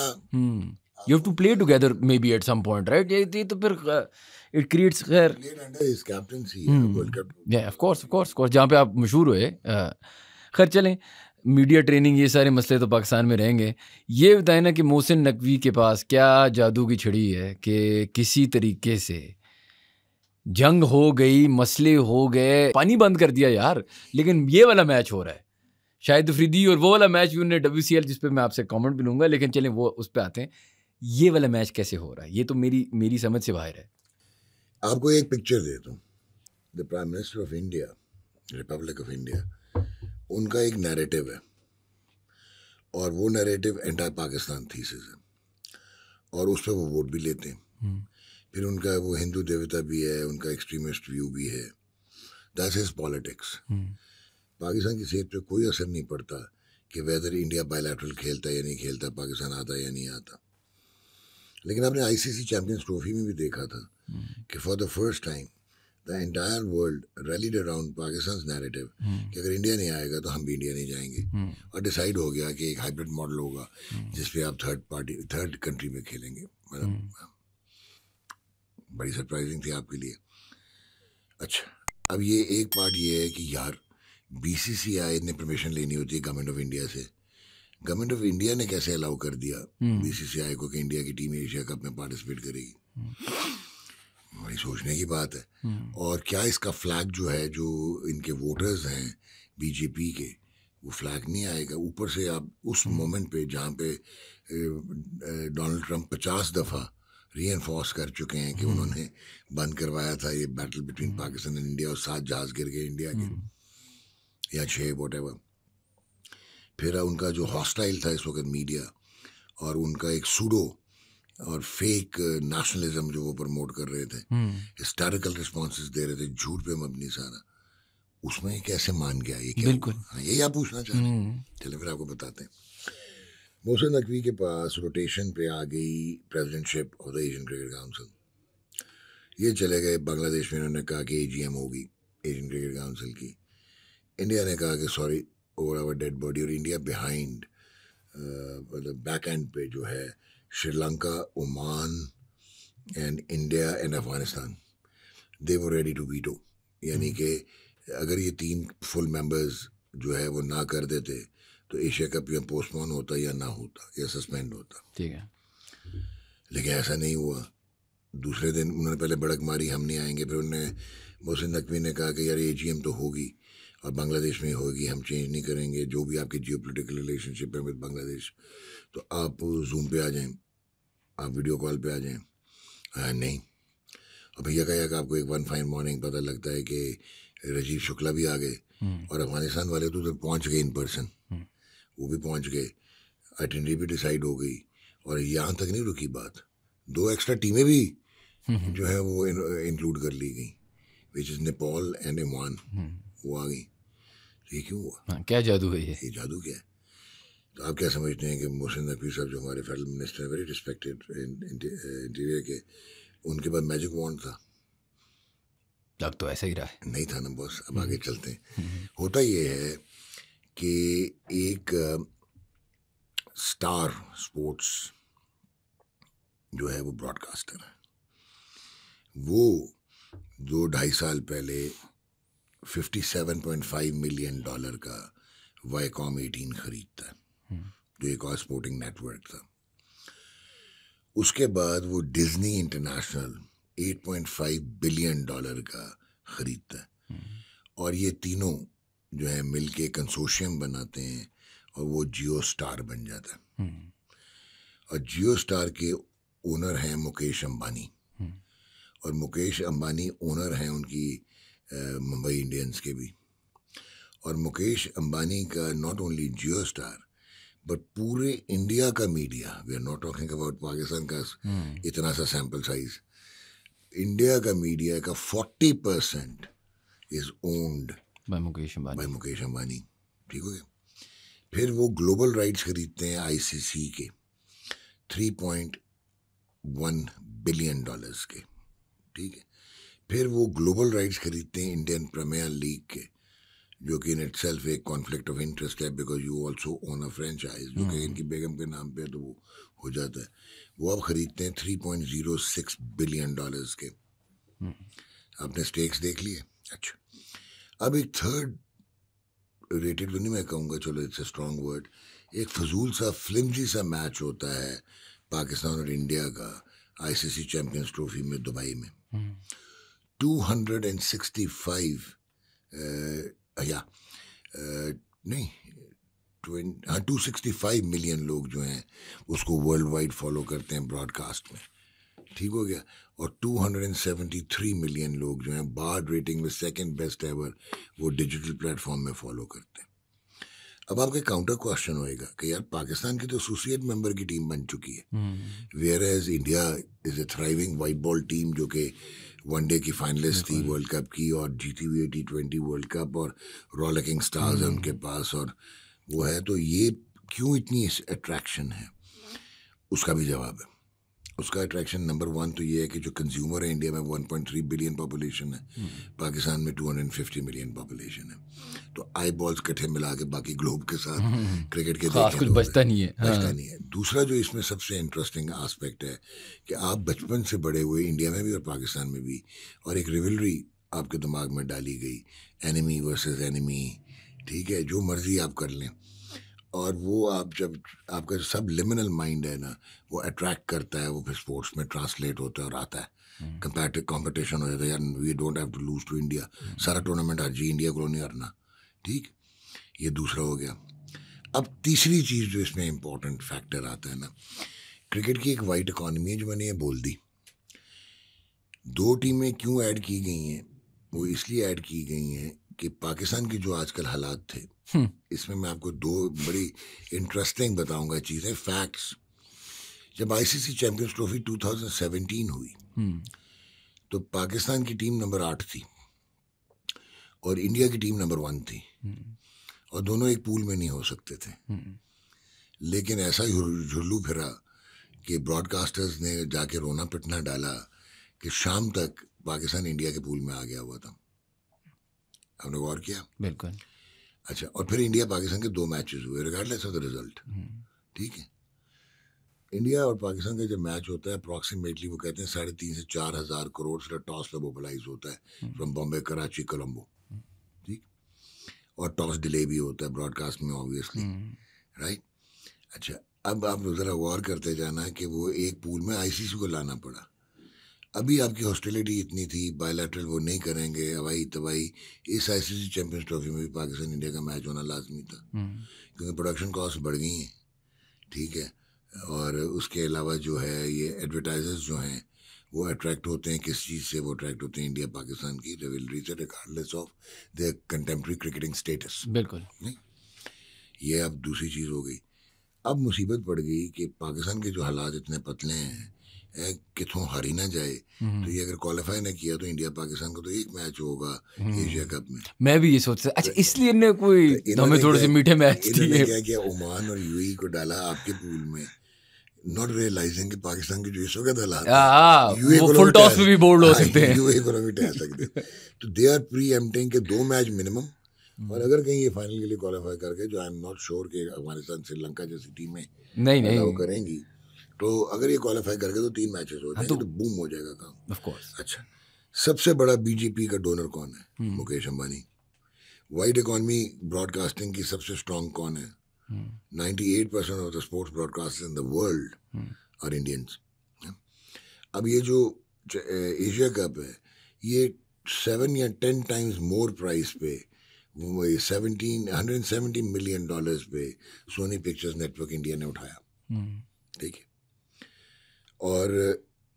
you have to play together maybe at some point, right? ये तो फिर इट क्रिएट्स खैर हिज कैप्टेंसी वर्ल्ड कप, या ऑफ कोर्स जहाँ पे आप मशहूर हुए। खैर चलें, मीडिया ट्रेनिंग, ये सारे मसले तो पाकिस्तान में रहेंगे। ये बताएं ना कि मोहसिन नकवी के पास क्या जादू की छड़ी है कि किसी तरीके से जंग हो गई, मसले हो गए, पानी बंद कर दिया यार, लेकिन ये वाला मैच हो रहा है। शाहिद अफरीदी और वो वाला मैच भी उन्हें WCL, जिस पे मैं आपसे कमेंट भी लूँगा, लेकिन चलें वो उस पर आते हैं। ये वाला मैच कैसे हो रहा है, ये तो मेरी समझ से बाहर है। आपको एक पिक्चर देता हूँ, the prime minister of India, Republic of India, उनका एक नैरेटिव है और वो नैरेटिव एंटायर पाकिस्तान थीसिस है और उस पर वो वोट भी लेते हैं। फिर उनका वो हिंदू देवता भी है, उनका एक्सट्रीमिस्ट व्यू भी है, दैट्स हिज पॉलिटिक्स। पाकिस्तान की सेहत पे कोई असर नहीं पड़ता कि वेदर इंडिया बायलैटरल खेलता या नहीं खेलता, पाकिस्तान आता या नहीं आता। लेकिन आपने ICC चैंपियंस ट्रॉफी में भी देखा था कि for the first time the entire world rallied around Pakistan narrative कि अगर इंडिया नहीं आएगा तो हम भी इंडिया नहीं जाएंगे, और डिसाइड हो गया कि एक हाइब्रिड मॉडल होगा जिसपे आप थर्ड कंट्री में खेलेंगे। मतलब बड़ी सरप्राइजिंग थी आपके लिए। अच्छा, अब ये एक पार्ट ये है कि यार BCCI ने परमिशन लेनी होती है गवर्नमेंट ऑफ इंडिया से। गवर्नमेंट ऑफ इंडिया ने कैसे अलाउ कर दिया BCCI को कि इंडिया की टीम एशिया कप में पार्टिसिपेट करेगी? बड़ी सोचने की बात है। और क्या इसका फ्लैग जो है, जो इनके वोटर्स हैं BJP के, वो फ्लैग नहीं आएगा ऊपर से? आप उस मोमेंट पे जहाँ पे डोनाल्ड ट्रंप 50 दफ़ा रीएनफोर्स कर चुके हैं कि उन्होंने बंद करवाया था ये battle between Pakistan and India, और 7 जहाज गिर गए इंडिया के, या 6 व्हाटएवर। फिर उनका जो हॉस्टाइल था इस वक्त मीडिया, और उनका एक सूडो और फेक नेशनलिज्म जो वो प्रमोट कर रहे थे, हिस्टोरिकल रिस्पॉन्सेस दे रहे थे, झूठ पे मबनी सारा, उसमें कैसे मान गया ये? क्या बिल्कुल, हाँ, यही आप पूछना चाह रहे हैं। चलिए फिर आपको बताते हैं। मोहसिन नकवी के पास रोटेशन पे आ गई presidentship of the Asian cricket council. ये चले गए बांग्लादेश में, इन्होंने कहा कि AGM होगी एशियन क्रिकेट काउंसिल की। इंडिया ने कहा कि sorry over our dead body, और इंडिया बिहाइंड, मतलब बैक एंड पे जो है Sri Lanka, Oman and India and Afghanistan, they were ready to veto. यानी कि अगर ये 3 फुल मेंबर्स जो है वो ना कर देते तो एशिया कप या पोस्टपोन होता या ना होता या सस्पेंड होता। ठीक है। लेकिन ऐसा नहीं हुआ। दूसरे दिन उन्होंने पहले बड़क मारी हम नहीं आएंगे, फिर उन्होंने मोहसिन नकवी ने कहा कि यार AGM तो होगी और बांग्लादेश में होगी, हम चेंज नहीं करेंगे, जो भी आपकी जियोपॉलिटिकल रिलेशनशिप है विद बांग्लादेश तो आप जूम पे आ जाएं, आप वीडियो कॉल पे आ जाएं। नहीं। और भैया का यार आपको एक वन फाइन मॉर्निंग पता लगता है कि राजीव शुक्ला भी आ गए और अफगानिस्तान वाले तो पहुंच गए इन पर्सन, वो भी पहुंच गए, आइटनरी भी डिसाइड हो गई। और यहाँ तक नहीं रुकी बात, 2 एक्स्ट्रा टीमें भी जो है वो इंक्लूड कर ली गई, which is Nepal and Oman, वो आ गई। ये क्यों हुआ? क्या जादू है ये जादू क्या है? तो आप क्या समझते हैं कि मोहसिन नकवी साहब जो हमारे फेडरल मिनिस्टर है, वेरी रिस्पेक्टेड इंटीरियर के, उनके पास मैजिक वॉन्ड था? अब तो ऐसा ही रहा है। नहीं था ना बॉस। अब आगे चलते हैं। होता ये है कि एक स्टार स्पोर्ट्स जो है वो ब्रॉडकास्टर है, वो 2-2.5 साल पहले $57.5 मिलियन का वाईकॉम 18 खरीदता है, जो एक और स्पोर्टिंग नेटवर्क था। उसके बाद वो डिज्नी इंटरनेशनल $8.5 बिलियन का खरीदता है, और ये तीनों जो है मिलके कंसोर्शियम बनाते हैं और वो जियो स्टार बन जाता है। और जियो स्टार के ओनर हैं मुकेश अंबानी, और मुकेश अंबानी ओनर हैं उनकी मुंबई इंडियंस के भी। और मुकेश अंबानी का not only Jio star but पूरे इंडिया का media, we are not talking about Pakistan का इतना सा सैंपल साइज, इंडिया का मीडिया का 40% is owned by Mukesh Ambani. ठीक हो गया। फिर वो ग्लोबल राइट्स खरीदते हैं ICC के $3.1 बिलियन के। ठीक है। फिर वो ग्लोबल राइट्स खरीदते हैं इंडियन प्रीमियर लीग के, जो कि इन इटसेल्फ एक कॉन्फ्लिक्ट ऑफ इंटरेस्ट है, because you also own a franchise, जो कि इनकी बेगम के नाम पे है तो वो हो जाता है। वो अब खरीदते हैं $3.06 बिलियन के। आपने स्टेक्स देख लिए। अच्छा, अब एक थर्ड रेटेड तो नहीं मैं कहूँगा, चलो इट्स अ स्ट्रॉन्ग वर्ड, एक फजूल सा फ्लिमजी सा मैच होता है पाकिस्तान और इंडिया का ICC चैम्पियंस ट्रॉफी में दुबई में। 265 265 मिलियन लोग जो हैं उसको वर्ल्ड वाइड फॉलो करते हैं ब्रॉडकास्ट में। ठीक हो गया। और 273 मिलियन लोग जो हैं बार्ड रेटिंग में सेकंड बेस्ट एवर वो डिजिटल प्लेटफॉर्म में फॉलो करते हैं। अब आपका काउंटर क्वेश्चन होएगा कि यार पाकिस्तान की तो एसोसिएट मेंबर की टीम बन चुकी है, where as India is a thriving white ball team जो कि वनडे की फाइनलिस्ट थी वर्ल्ड कप की और जीती हुई है T20 वर्ल्ड कप, और रॉलिकिंग स्टार्स है उनके पास और वो है। तो ये क्यों इतनी अट्रैक्शन है? उसका भी जवाब है। उसका अट्रैक्शन नंबर 1 तो ये है कि जो कंज्यूमर है इंडिया में 1.3 बिलियन पॉपुलेशन है, पाकिस्तान में 250 मिलियन पॉपुलेशन है। तो आई बॉल्स इकट्ठे मिला के बाकी ग्लोब के साथ क्रिकेट के देखें कुछ बचता नहीं है। दूसरा जो इसमें सबसे इंटरेस्टिंग एस्पेक्ट है कि आप बचपन से बड़े हुए इंडिया में भी और पाकिस्तान में भी, और एक रिवलरी आपके दिमाग में डाली गई, एनिमी वर्सेस एनिमी। ठीक है, जो मर्जी आप कर लें, और वो आप जब आपका सब लिमिनल माइंड है ना वो अट्रैक्ट करता है, वो फिर स्पोर्ट्स में ट्रांसलेट होता है और आता है। कंपैरेटिव कंपटीशन हो जाता है, यार we don't have to lose to India, सारा टूर्नामेंट हार जी, इंडिया को नहीं हारना। ठीक, ये दूसरा हो गया। अब तीसरी चीज़ जो इसमें इम्पोर्टेंट फैक्टर आता है ना, क्रिकेट की एक वाइट इकॉनमी है जो मैंने ये बोल दी। 2 टीमें क्यों ऐड की गई हैं? वो इसलिए ऐड की गई हैं कि पाकिस्तान के जो आजकल हालात थे, इसमें मैं आपको 2 बड़ी इंटरेस्टिंग बताऊंगा चीज़ें, फैक्ट्स। जब ICC चैम्पियंस ट्रॉफी 2017 हुई तो पाकिस्तान की टीम नंबर 8 थी और इंडिया की टीम नंबर 1 थी, और दोनों एक पूल में नहीं हो सकते थे। लेकिन ऐसा ही झुल्लू फिरा कि ब्रॉडकास्टर्स ने जाके रोना पिटना डाला कि शाम तक पाकिस्तान इंडिया के पूल में आ गया हुआ था। आपने गौर किया? बिल्कुल। अच्छा, और फिर इंडिया पाकिस्तान के 2 मैचेस हुए रिगार्डलेस ऑफ द रिजल्ट। ठीक है, इंडिया और पाकिस्तान का जब मैच होता है अप्रॉक्सीमेटली वो कहते हैं 3.5 से 4 हज़ार करोड़ से टॉस पे मोबिलाइज होता है फ्रॉम बॉम्बे, कराची, कोलंबो। ठीक, और टॉस डिले भी होता है ब्रॉडकास्ट में ऑब्वियसली, राइट। अच्छा, अब आप ज़रा गौर करते जाना कि वो एक पूल में आईसीसी को लाना पड़ा। अभी आपकी हॉस्टिलिटी इतनी थी, बायलैटरल वो नहीं करेंगे, हवाई तबाई। इस आईसीसी चैंपियंस ट्रॉफी में भी पाकिस्तान इंडिया का मैच होना लाजमी था, क्योंकि प्रोडक्शन कॉस्ट बढ़ गई हैं, ठीक है। और उसके अलावा जो है ये एडवर्टाइजर्स जो हैं वो अट्रैक्ट होते हैं, किस चीज़ से वो अट्रैक्ट होते हैं? इंडिया पाकिस्तान की रिवलरी से, regardless of their contemporary cricketing status. बिल्कुल, ये अब दूसरी चीज़ हो गई। अब मुसीबत पड़ गई कि पाकिस्तान के जो हालात इतने पतले हैं किथों हारी ना जाए, तो ये अगर क्वालिफाई ना किया तो इंडिया पाकिस्तान को तो एक मैच होगा एशिया कप में। मैं भी ये सोचता। अच्छा, इसलिए इन्हें कोई हमें थोड़े से मीठे मैच इन्होंने क्या किया, ओमान और यूएई को डाला आपके पूल में, नॉट रियलाइजिंग कि पाकिस्तान के जो इस वक्त हालात वो फुल टॉस में भी बोल्ड हो सकते हैं, यूएई को भी टह सकते हैं। तो दे आर प्री एम्प्टिंग के 2 मैच मिनिमम, और अगर कहीं ये फाइनल के लिए क्वालिफाई करके, जो आई एम नॉट श्योर कि अफगानिस्तान श्रीलंका जैसी टीमें नहीं करेंगी, तो अगर ये क्वालिफाई करके तो 3 मैचेस हो जाएंगे, तो बूम हो जाएगा काम, ऑफ कोर्स। अच्छा, सबसे बड़ा बीजेपी का डोनर कौन है? Mukesh Ambani. Wide economy broadcasting की सबसे स्ट्रॉन्ग कौन है? 98% of the sports broadcasters in the world are Indians. अब ये जो एशिया कप है, ये 7 या 10 टाइम्स मोर प्राइस पे, 170 मिलियन डॉलर्स पे सोनी पिक्चर्स नेटवर्क इंडिया ने उठाया, ठीक है। और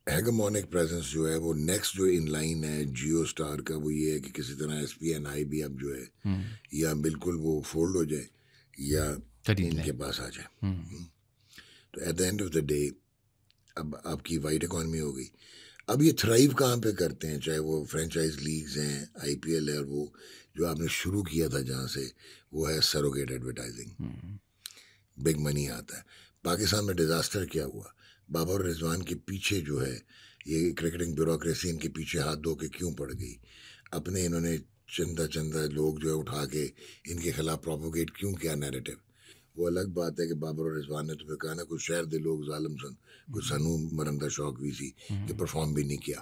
हेगेमोनिक प्रेजेंस जो है वो नेक्स्ट जो इन लाइन है जियो स्टार का, वो ये है कि किसी तरह SPNI भी अब जो है या बिल्कुल वो फोल्ड हो जाए या इनके पास आ जाए। तो eight the end of the day अब आपकी वाइड इकॉनमी हो गई। अब ये थ्राइव कहाँ पे करते हैं, चाहे वो फ्रेंचाइज लीग्स हैं, IPL है, और वो जो आपने शुरू किया था जहाँ से, वो है सरोगेट एडवर्टाइजिंग। बिग मनी आता है। पाकिस्तान में डिजास्टर क्या हुआ, बाबर और रिजवान के पीछे जो है ये क्रिकेटिंग ब्यूरोक्रेसी इनके पीछे हाथ धो के क्यों पड़ गई? अपने इन्होंने चंदा लोग जो है उठा के इनके खिलाफ प्रोपोगेट क्यों किया नैरेटिव? वो अलग बात है कि बाबर और रिजवान ने तुम्हें कहा ना कुछ शहर दे लोग जालिम सन, कुछ सनू मरंदा शौक भी सी कि परफॉर्म भी नहीं किया।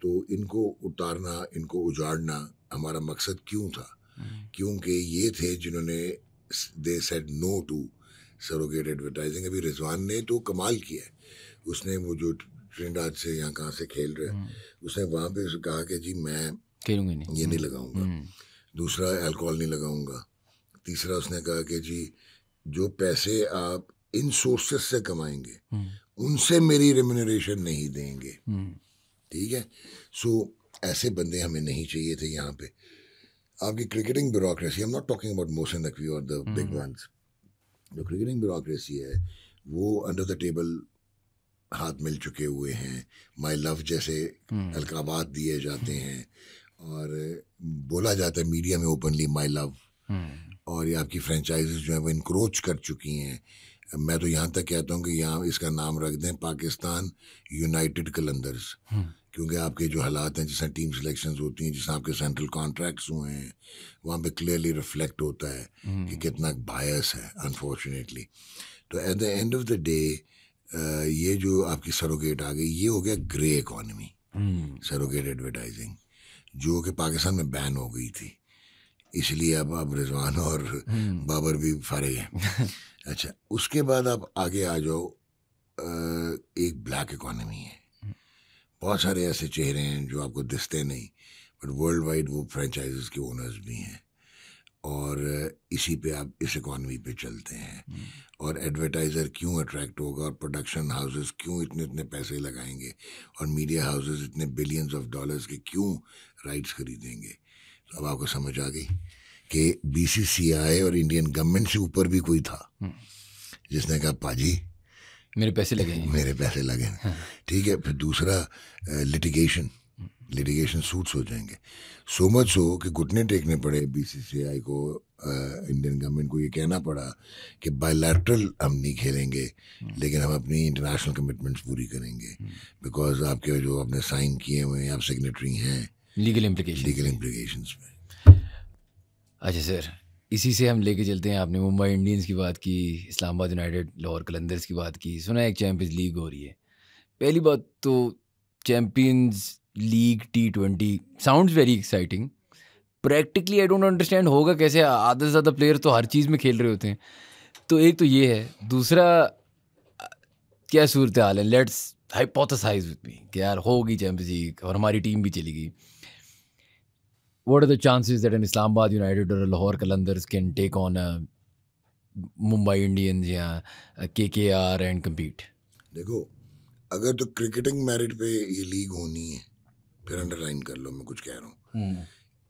तो इनको उतारना, इनको उजाड़ना हमारा मकसद क्यों था? क्योंकि ये थे जिन्होंने they said no to surrogate advertising. अभी रिजवान ने तो कमाल किया है, उसने वो जो ट्रिनिडाद से यहाँ कहाँ से खेल रहे हैं, उसने वहाँ पे कहा कि जी मैं खेलूंगा नहीं, ये नहीं लगाऊंगा, दूसरा अल्कोहल नहीं लगाऊंगा, तीसरा उसने कहा कि जी जो पैसे आप इन सोर्सेस से कमाएंगे उनसे मेरी रेम्यूनरेशन नहीं देंगे, ठीक है। सो ऐसे बंदे हमें नहीं चाहिए थे यहाँ पे। आपकी cricketing bureaucracy, I am not talking about Mohsin Naqvi और द बिग वंस, जो क्रिकेटिंग ब्यूरोक्रेसी है वो अंडर द टेबल हाथ मिल चुके हुए हैं। माई लव जैसे अलकाबात दिए जाते हैं और बोला जाता है मीडिया में ओपनली माई लव, और ये आपकी फ्रेंचाइजीज जो है वो इनक्रोच कर चुकी हैं। मैं तो यहाँ तक कहता हूँ कि यहाँ इसका नाम रख दें पाकिस्तान यूनाइटेड कलंदर्स, क्योंकि आपके जो हालात हैं, जैसे टीम सिलेक्शंस होती हैं, जैसे आपके सेंट्रल कॉन्ट्रैक्ट्स हुए हैं, वहाँ पे क्लियरली रिफ्लेक्ट होता है कि कितना बायस है अनफॉर्चुनेटली। तो eight the end of the day ये जो आपकी सरोगेट आ गई, ये हो गया ग्रे इकॉनमी, सरोगेट एडवर्टाइजिंग, जो कि पाकिस्तान में बैन हो गई थी, इसलिए अब रिजवान और बाबर भी फारिग हैं। अच्छा, उसके बाद आप आगे आ जाओ, एक ब्लैक इकॉनमी है, बहुत सारे ऐसे चेहरे हैं जो आपको दिखते नहीं, बट वर्ल्ड वाइड वो फ्रेंचाइजेस के ओनर्स भी हैं, और इसी पे आप इस इकॉनमी पे चलते हैं। और एडवर्टाइज़र क्यों अट्रैक्ट होगा, और प्रोडक्शन हाउसेस क्यों इतने पैसे लगाएंगे, और मीडिया हाउसेस इतने बिलियंस ऑफ डॉलर्स के क्यों राइट्स खरीदेंगे? तो अब आपको समझ आ गई कि BCCI और इंडियन गवर्नमेंट से ऊपर भी कोई था जिसने कहा पाजी मेरे पैसे लगे हैं, मेरे पैसे लगे हैं, ठीक है। फिर दूसरा लिटिगेशन सूट्स हो जाएंगे, सो मच हो कि घुटने टेकने पड़े BCCI को, इंडियन गवर्नमेंट को ये कहना पड़ा कि बायलैटरल हम नहीं खेलेंगे, लेकिन हम अपनी इंटरनेशनल कमिटमेंट्स पूरी करेंगे, बिकॉज आपके जो आपने साइन किए हुए हैं, आप सिग्नेटरी हैं लीगल इम्प्लीकेशंस में। अच्छा सर, इसी से हम लेके चलते हैं। आपने मुंबई इंडियंस की बात की, इस्लामाबाद यूनाइटेड, लाहौर कलंदर्स की बात की, सुना है एक चैंपियंस लीग हो रही है। पहली बात तो champions league T20 sounds very exciting, practically I don't understand होगा कैसे, आधे से ज़्यादा प्लेयर तो हर चीज़ में खेल रहे होते हैं। तो एक तो ये है, दूसरा क्या सूरत हाल है, लेट्स हाइपोथेसाइज विद मी कि यार होगी चैंपियंस लीग और हमारी टीम भी चलेगी। What are the chances that an Islamabad United or a Lahore Qalandars can take on a Mumbai Indians या KKR and compete? देखो, अगर तो क्रिकेटिंग मेरिट पे ये लीग होनी है, फिर अंडरलाइन कर लो मैं कुछ कह रहा हूँ,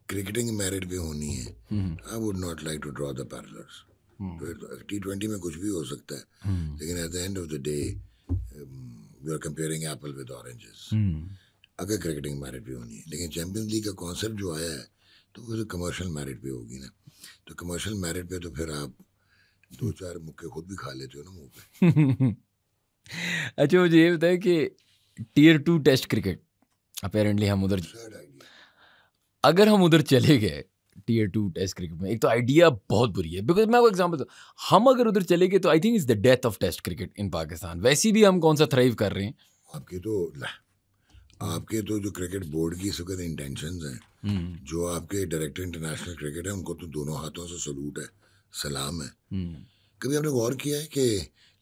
क्रिकेटिंग मेरिट पे होनी है, I would not like to draw the parallels. T20 में कुछ भी हो सकता है, लेकिन at the end of the day you are comparing apple with oranges. अगर क्रिकेटिंग मेरिट पे होनी है, लेकिन चैंपियंस लीग का कॉन्सेप्ट जो आया है तो वो तो कमर्शियल मेरिट पे होगी ना। तो कमर्शियल मेरिट पे तो फिर आप 2-4 मुक्के खुद भी खा लेते हो ना मुंह पे। अच्छा, मुझे ये बताया कि Tier 2 टेस्ट क्रिकेट अपेरेंटली हम उधर, अगर हम उधर चले गए Tier 2 टेस्ट क्रिकेट में, एक तो आइडिया बहुत बुरी है, बिकॉज मैं आपको एग्जांपल दूं, हम अगर उधर चले गए तो I think is the death of test cricket in Pakistan. वैसे भी हम कौन सा थ्राइव कर रहे हैं। आपके तो जो क्रिकेट बोर्ड की इस वक्त इंटेंशंस हैं, जो आपके डायरेक्टर इंटरनेशनल क्रिकेट है, उनको तो दोनों हाथों से सलूट है, सलाम है। कभी आपने गौर किया है कि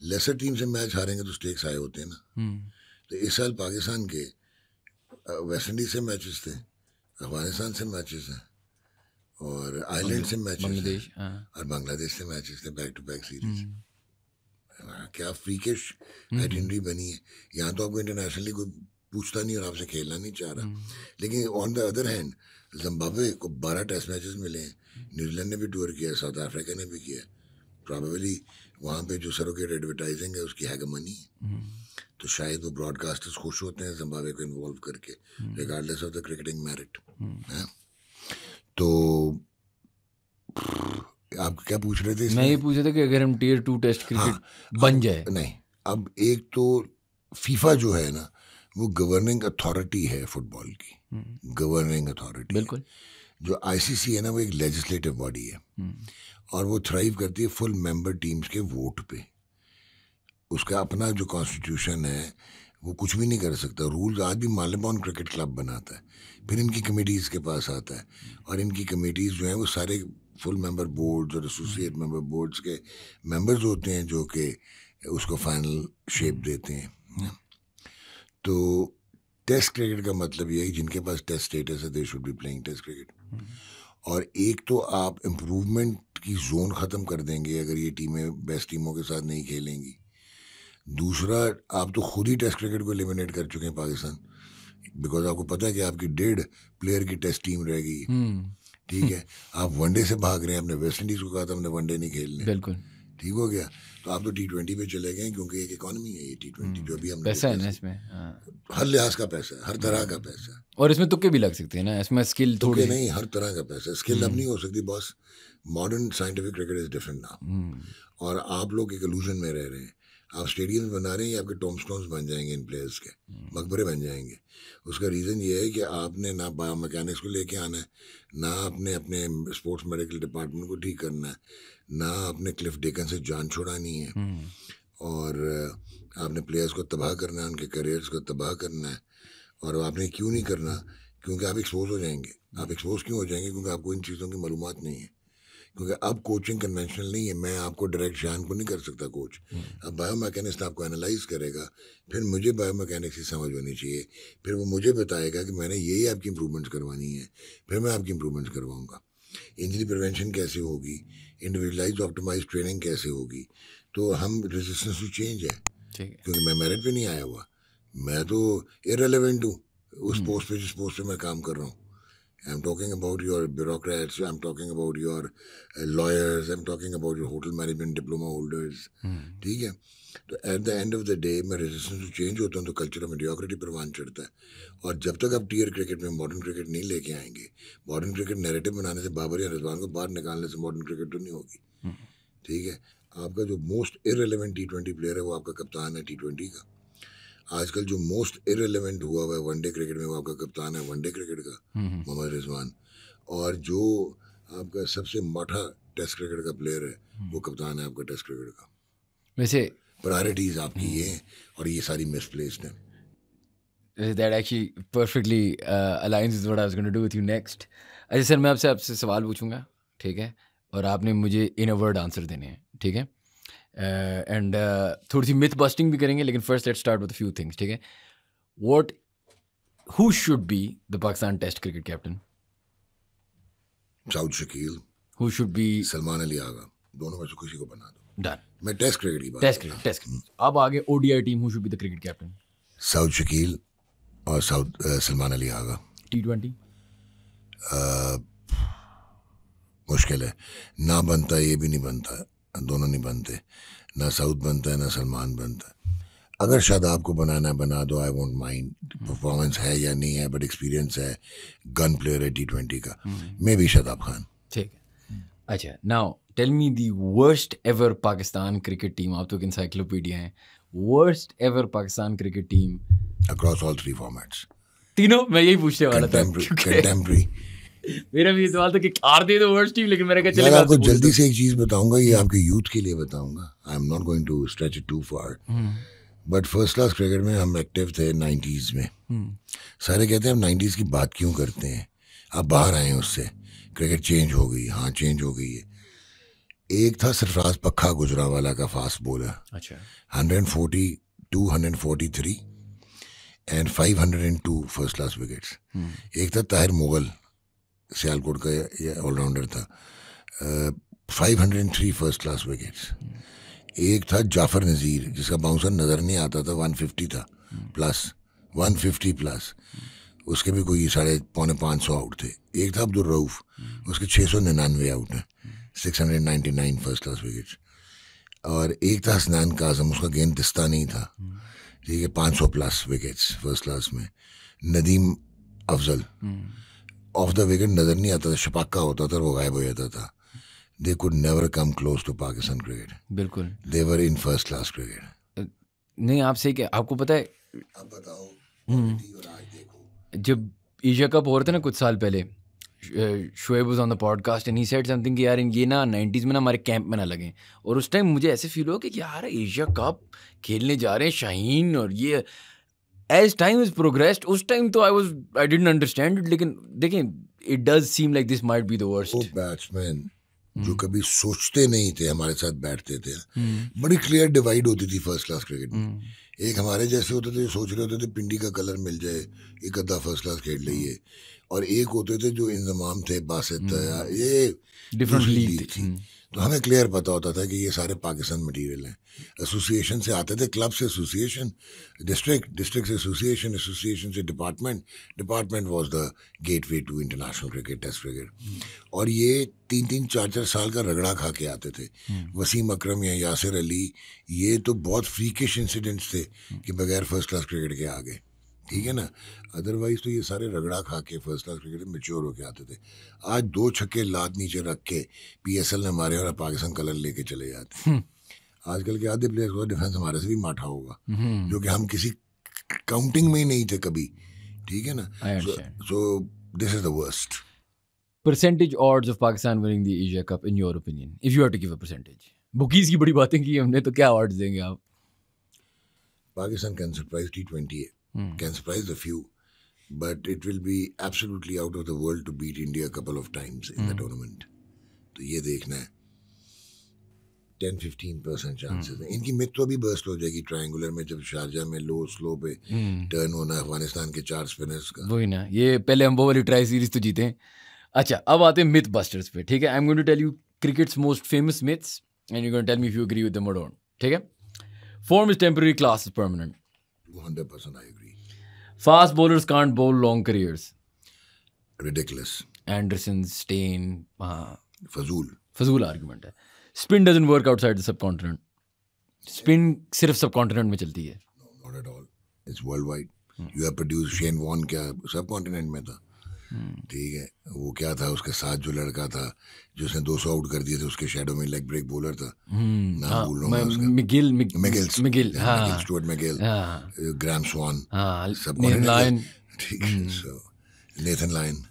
लेसर टीम से मैच हारेंगे तो स्टेक्स हाई होते हैं ना। तो इस साल पाकिस्तान के वेस्ट इंडीज से मैचेस थे, अफगानिस्तान से मैचेस हैं, और आयरलैंड से मैचेस हैं, और बांग्लादेश से मैचेस थे, बैक टू बैक सीरीज। क्या फ्रीकिश आइडेंटिटी बनी है। यहाँ तो आपको इंटरनेशनली कोई पूछता नहीं और आपसे खेलना नहीं चाह रहा। लेकिन on the other hand Zimbabwe को 12 टेस्ट मैचेस मिले हैं, न्यूजीलैंड ने भी टूर किया, साउथ अफ्रीका ने भी किया। प्रॉबेबली वहाँ पे जो सरोगेट एडवर्टाइजिंग है उसकी हैगमनी है, तो शायद वो ब्रॉडकास्टर्स खुश होते हैं जिम्बाब्वे को इन्वॉल्व करके, regardless of the cricketing merit. तो आप क्या पूछ रहे थे? मैं ये पूछ रहा था कि अगर हम Tier 2 टेस्ट क्रिकेट बन जाए। नहीं, अब एक तो फीफा जो है ना, वो गवर्निंग अथॉरिटी है फुटबॉल की, गवर्निंग अथॉरिटी। बिल्कुल। जो ICC है ना, वो एक लेजिस्लेटिव बॉडी है, और वो थ्राइव करती है फुल मेंबर टीम्स के वोट पे। उसका अपना जो कॉन्स्टिट्यूशन है वो कुछ भी नहीं कर सकता। रूल्स आज भी मालेबॉन क्रिकेट क्लब बनाता है, फिर इनकी कमेटीज़ के पास आता है, और इनकी कमेटीज़ जो हैं वो सारे फुल मेंबर बोर्ड्स और एसोसिएट मेंबर बोर्ड्स के मेंबर्स होते हैं, जो कि उसको फाइनल शेप देते हैं। तो टेस्ट क्रिकेट का मतलब ये है कि जिनके पास टेस्ट स्टेटस है they should be playing test cricket. और एक तो आप इम्प्रूवमेंट की जोन ख़त्म कर देंगे अगर ये टीमें बेस्ट टीमों के साथ नहीं खेलेंगी। दूसरा, आप तो खुद ही टेस्ट क्रिकेट को एलिमिनेट कर चुके हैं पाकिस्तान, बिकॉज आपको पता है कि आपकी 1.5 प्लेयर की टेस्ट टीम रह गई है। ठीक है, आप वनडे से भाग रहे हैं। अपने वेस्ट इंडीज़ को कहा था हमने वनडे नहीं खेलने, बिल्कुल ठीक हो गया। तो आप तो T20 पे चले गए, क्योंकि एक इकॉनमी है ये T20, जो भी हम पैसा है ना इसमें, हर लिहाज का पैसा है, हर तरह का पैसा है, और इसमें तुक्के भी लग सकते हैं ना, इसमें स्किल थोड़ी नहीं, हर तरह का पैसा है। स्किल अब नहीं हो सकती boss, modern scientific cricket is different now. और आप लोग एक इल्यूजन में रह रहे हैं। आप स्टेडियम बना रहे हैं, आपके टॉम्बस्टोन्स बन जाएंगे इन प्लेयर्स के, मकबरे बन जाएंगे। उसका रीज़न ये है कि आपने ना बायो मैकेनिक्स को लेके आना है, ना आपने अपने स्पोर्ट्स मेडिकल डिपार्टमेंट को ठीक करना है, ना आपने क्लिफ डेकन से जान छुड़ानी है, और आपने प्लेयर्स को तबाह करना है, उनके करियर्स को तबाह करना है। और आपने क्यों नहीं करना? क्योंकि आप एक्सपोज हो जाएंगे। आप एक्सपोज क्यों हो जाएंगे? क्योंकि आपको इन चीज़ों की मालूमात नहीं है। क्योंकि अब कोचिंग कन्वेंशनल नहीं है। मैं आपको डायरेक्ट शान को नहीं कर सकता कोच। अब बायो मैकेनिस्ट आपको एनालाइज करेगा, फिर मुझे बायो मैकेनिक्स की समझ होनी चाहिए, फिर वो मुझे बताएगा कि मैंने यही आपकी इंप्रूवमेंट्स करवानी है, फिर मैं आपकी इंप्रूवमेंट्स करवाऊंगा। इंजरी प्रिवेंशन कैसे होगी, इंडिविजुअलाइज ऑप्टिमाइज ट्रेनिंग कैसे होगी। तो हम रेजिस्टेंस टू चेंज है, क्योंकि मैं मेरिट पे नहीं आया हुआ, मैं तो इररिलेवेंट हूँ उस पोस्ट पे जिस पोस्ट पे मैं काम कर रहा हूँ। I'm talking about your bureaucrats, I'm talking about your lawyers, I'm talking about your hotel management diploma holders, ठीक है। तो at the end of the day मैं resistance to change होता हूँ, तो कल्चर ऑफ mediocrity परवान चढ़ता है। और जब तक आप टीयर क्रिकेट में मॉडर्न क्रिकेट नहीं लेके आएंगे, मॉडर्न क्रिकेट नैरेटिव बनाने से, बाबर या रिजवान को बाहर निकालने से मॉडर्न क्रिकेट तो नहीं होगी। ठीक है, आपका जो मोस्ट इररिलेवेंट T20 प्लेयर है वो आपका कप्तान है T20 का। आजकल जो मोस्ट इररिलेवेंट हुआ हुआ है वनडे क्रिकेट में, वो आपका कप्तान है वनडे क्रिकेट का, मोहम्मद रिजवान। और जो आपका सबसे माठा टेस्ट क्रिकेट का प्लेयर है, वो कप्तान है आपका टेस्ट क्रिकेट का। वैसे प्रायोरिटीज आपकी ये हैं, और ये सारी मिसप्लेस्ड हैं। That actually perfectly aligns with what I was going to do with you next. अच्छा सर, मैं आपसे सवाल पूछूंगा, ठीक है, और आपने मुझे इन अ वर्ड आंसर देने हैं, ठीक है, एंड थोड़ी सी मिथ बस्टिंग भी करेंगे, लेकिन first let's start with a few things, ठीक है. Who should be the Pakistan Test cricket captain? Saud Shakeel. Who should be Salman Ali Agha. दोनों में से किसी को बना दो. Done. मैं टेस्ट क्रिकेट की बात. Test cricket. अब आगे ODI team. Who should be the cricket captain? Saud Shakeel और सलमान अली आगा. T20 मुश्किल है. ना बनता ये भी नहीं बनता, दोनों नहीं बनते. ना साउद बनता है ना सलमान बनता है. अगर शादाब को बनाना है बना दो, आई वोंट माइंड. परफॉर्मेंस है या नहीं है, बट एक्सपीरियंस है, गन प्लेयर है T20 का. Maybe Shadab Khan. ठीक है. अच्छा, now tell me the worst ever Pakistan cricket team. आप तो एक इंसाइक्लोपीडिया हैं. Worst ever Pakistan cricket team across all 3 formats. तीनों. मैं यही पूछने वाला था. कंटेम्पररी. मेरा भी सवाल था कि आर दे दो वर्स्ट टीम, लेकिन मैंने कहा चलेगा. आपको जल्दी से एक चीज बताऊंगा, ये आपके यूथ के लिए बताऊंगा. I am not going to stretch it too far. But first class cricket में हम एक्टिव थे 90s में. सारे कहते हैं हम 90s की बात क्यों करते हैं, आप बाहर आए उससे. क्रिकेट चेंज हो गई. हाँ, चेंज हो गई है. एक था सरफराज पक्का गुजरावाला का फास्ट बॉलर. अच्छा. 142, 143 एंड 502 फर्स्ट क्लास विकेट्स. एक था ताहिर मुगल, सियालकोट का ये ऑलराउंडर था, 503 फर्स्ट क्लास विकेट्स. एक था जाफर नज़ीर, जिसका बाउंसर नज़र नहीं आता था, 150 था प्लस, 150 प्लस. उसके भी कोई 450 आउट थे. एक था अब्दुल रऊफ, उसके 699 आउट हैं, 699 फर्स्ट क्लास विकेट्स. और एक था हसनैन काजम, उसका गेंद दिस्ता नहीं था, ठीक है, 500 प्लस विकेट्स फर्स्ट क्लास में. Nadeem Afzal, of the wicket नज़र नहीं आता था, छपाका होता था और वो गायब हो जाता था. They could never come close to Pakistan cricket. बिल्कुल. They were in first class cricket. नहीं, आप सही क्या. आपको पता है, आप बताओ. और आज देखो, जब एशिया कप हो रहे थे ना कुछ साल पहले, Shoaib was on the podcast and he said something कि यार ये ना 90s में ना हमारे कैंप में ना लगे. और उस टाइम मुझे ऐसे फील हुआ कि यार एशिया कप खेलने जा रहे हैं शाहीन, और ये एज टाइम इज प्रोग्रेस्ड. उस टाइम तो आई डिडंट अंडरस्टैंड इट, लेकिन देखें, it does seem like this might be the worst. वो बैट्समैन जो कभी सोचते नहीं थे हमारे साथ बैठते थे. बड़ी क्लियर डिवाइड होती थी फर्स्ट क्लास क्रिकेट में. एक हमारे जैसे होते थे, सोच रहे होते थे पिंडी का कलर मिल जाए, एक अद्धा फर्स्ट क्लास खेल लिए. और एक होते थे जो इंतजाम थे, बासित, ये डिफरेंट लीग थी. तो हमें क्लियर पता होता था कि ये सारे पाकिस्तान मटेरियल हैं. एसोसिएशन से आते थे, क्लब से एसोसिएशन, डिस्ट्रिक्ट से एसोसिएशन, एसोसिएशन से department, department was the gateway to international cricket, test cricket. और ये 3-3, 4-4 साल का रगड़ा खा के आते थे. वसीम अकरम या यासिर अली, ये तो बहुत फ्रीकिश इंसिडेंट्स थे कि बगैर फर्स्ट क्लास क्रिकेट के आगे, ठीक है ना. अदरवाइज तो ये सारे रगड़ा खा के फर्स्ट क्लास क्रिकेट में मैच्योर होके आते थे. आज 2 छक्के लात नीचे रख के PSL ने मारे और पाकिस्तान कलर लेके चले जाते. आजकल के आधे प्लेयर्स का डिफेंस हमारे से भी माठा होगा, जो कि हम किसी काउंटिंग में ही नहीं थे कभी, ठीक है ना. So this is the worst. Percentage odds of Pakistan winning the Asia Cup in your opinion, if you have to give a percentage. Bookies की बड़ी बातें की हमने, तो क्या odds देंगे आप? Pakistan can surprise T20, can surprise a few, but it will be absolutely out of the world to beat India a couple of times in the tournament. तो ये देखना है. 10-15% चांसेस है. इनकी मिथ तो अभी बर्स्ट हो जाएगी ट्रायंगुलर में, जब शारजा में लो स्लो पे टर्न होना है अफगानिस्तान के 4 स्पिनर्स का. वही ना, ये पहले हम वो वाली ट्राई सीरीज तो जीते हैं. अच्छा, अब आते हैं मिथ बस्टर्स पे, ठीक है. I am going to tell you cricket's most famous myths and you going to tell me if you agree with them और नॉट, ठीक है. Form is temporary, class is permanent. 200% I agree. Fast bowlers can't bowl long careers. Ridiculous. Anderson, Stein, फजूल argument है. Spin doesn't work outside the subcontinent. Spin सिर्फ subcontinent में चलती है. Not at all. It's worldwide. You have produced Shane Warne, क्या subcontinent में था, ठीक है. वो क्या था, उसके साथ जो लड़का था जो उसने 200 आउट कर दिए थे, उसके शैडो में लेग ब्रेक बॉलर था, नाम भूल रहा हूँ उसका. मिगिल, स्टुअर्ट मिगिल, ग्राहम स्वान, नेथन लायन, ठीक है. So Nathan Lyon.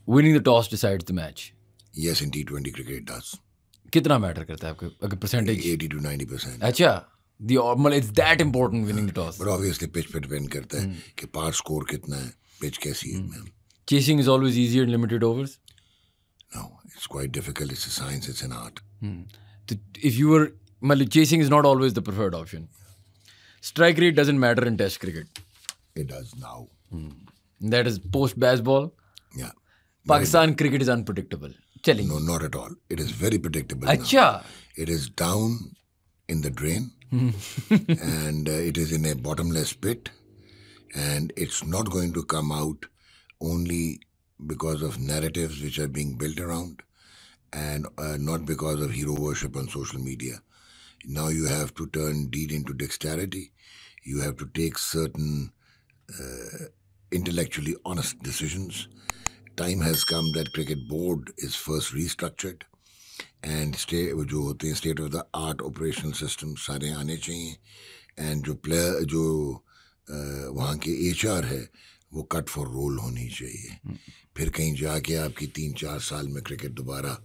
Winning the toss decides the match. Yes, in T20 cricket does. कितना मैटर करता है आपके अगर परसेंटेज? 80 to 90%. अच्छा, It's that important winning the toss. But obviously pitch पे depend करता है कि par score कितना है, pitch कैसी है. Chasing is always easier in limited overs? No, it's quite difficult. It's a science, it's an art. If you were, chasing is not always the preferred option. Strike rate doesn't matter in test cricket. It does now. That is post-baseball. Yeah. Pakistan cricket is unpredictable. No, not at all. It is very predictable Achha. now. It is down in the drain and it is in a bottomless pit, and it's not going to come out only because of narratives which are being built around, and not because of hero worship on social media. Now you have to turn deed into dexterity. You have to take certain intellectually honest decisions. Time has come that cricket board is first restructured, and जो होते हैं state of the art operational system सारे आने चाहिए, and जो player जो वहाँ के HR है वो cut for roll होनी चाहिए. फिर कहीं जाके आपकी 3-4 साल में क्रिकेट दोबारा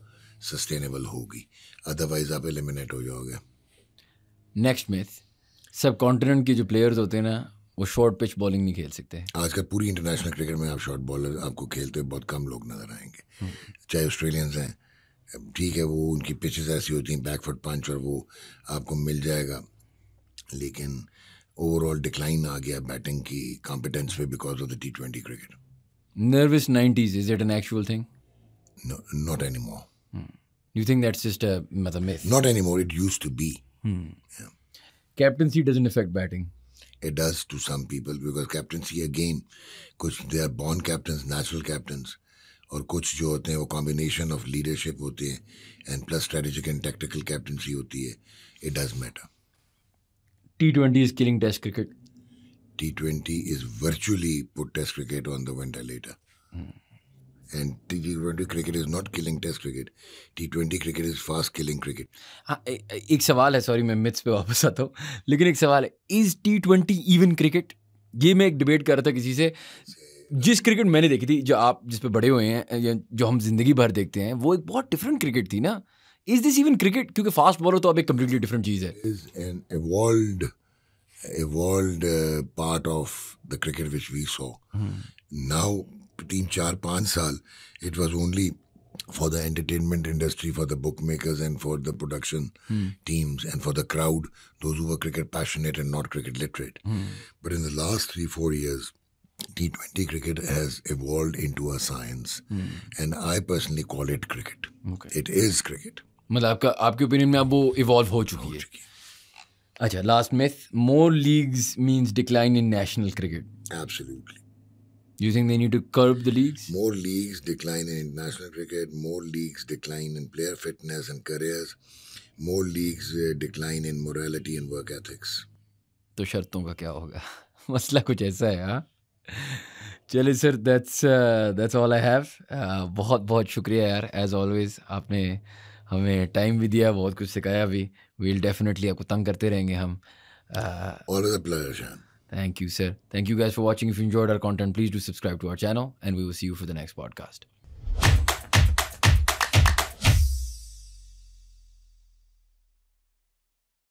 सस्टेनेबल होगी, अदरवाइज आप एलिमिनेट हो जाओगे. नेक्स्ट मिथ, सब कॉन्टिनेंट के जो प्लेयर्स होते हैं ना वो शॉर्ट पिच बॉलिंग नहीं खेल सकते. आजकल पूरी इंटरनेशनल क्रिकेट में आप शॉर्ट बॉलर आपको खेलते हुए बहुत कम लोग नजर आएंगे. चाहे ऑस्ट्रेलियंस हैं, ठीक है, वो उनकी पिचेस ऐसी होती हैं बैकफुट पंच और वो आपको मिल जाएगा, लेकिन ओवरऑल डिक्लाइन आ गया बैटिंग की कॉम्पिटेंस पे because of the T20 cricket. Nervous 90s, is it an actual thing? No, not anymore. You think that's just a myth? Not anymore. It used to be. Yeah. Captaincy doesn't affect batting. It does to some people because captaincy again, कुछ they are born captains, natural captains, और कुछ जो होते हैं वो combination of leadership होते हैं and plus strategic and tactical captaincy होती है. It does matter. T20 is killing Test cricket. T20 is virtually put Test cricket on the ventilator. And T20 cricket is not killing Test cricket. T20 cricket is fast killing cricket. हाँ, एक सवाल है, sorry मैं myths पे वापस आता हूँ, लेकिन एक सवाल है, इज T20 इवन क्रिकेट? ये मैं एक डिबेट कर रहा था किसी से. जिस क्रिकेट मैंने देखी थी, जो आप जिस पे बड़े हुए हैं या जो हम जिंदगी भर देखते हैं, वो एक बहुत डिफरेंट क्रिकेट थी ना. Is this even cricket? क्योंकि फास्ट बॉलर तो अब एक कम्प्लीटली डिफरेंट चीज़ है. Is an evolved part of the cricket which we saw. Now 3-4-5 साल it was only for the entertainment industry, for the bookmakers and for the production teams and for the crowd, those who were cricket passionate and not cricket literate. But in the last 3-4 years, T20 cricket has evolved into a science, and I personally call it cricket. Okay. It is cricket. मतलब आपके opinion में अब वो evolve हो चुकी है. अच्छा, last myth, more leagues means decline in national cricket. Absolutely. You think they need to curb the leagues? More leagues decline in international cricket, more leagues decline in player fitness and careers, more leagues decline in morality and work ethics. तो शर्तों का क्या होगा? मसला कुछ ऐसा है. हाँ, चलिए sir, that's all I have. बहुत बहुत शुक्रिया यार, एज ऑलवेज आपने हमें टाइम भी दिया, बहुत कुछ सिखाया भी. We'll definitely आपको तंग करते रहेंगे हम. Always a pleasure, Shan. Thank you, sir. Thank you guys for watching. If you enjoyed our content, please do subscribe to our channel, and we will see you for the next podcast.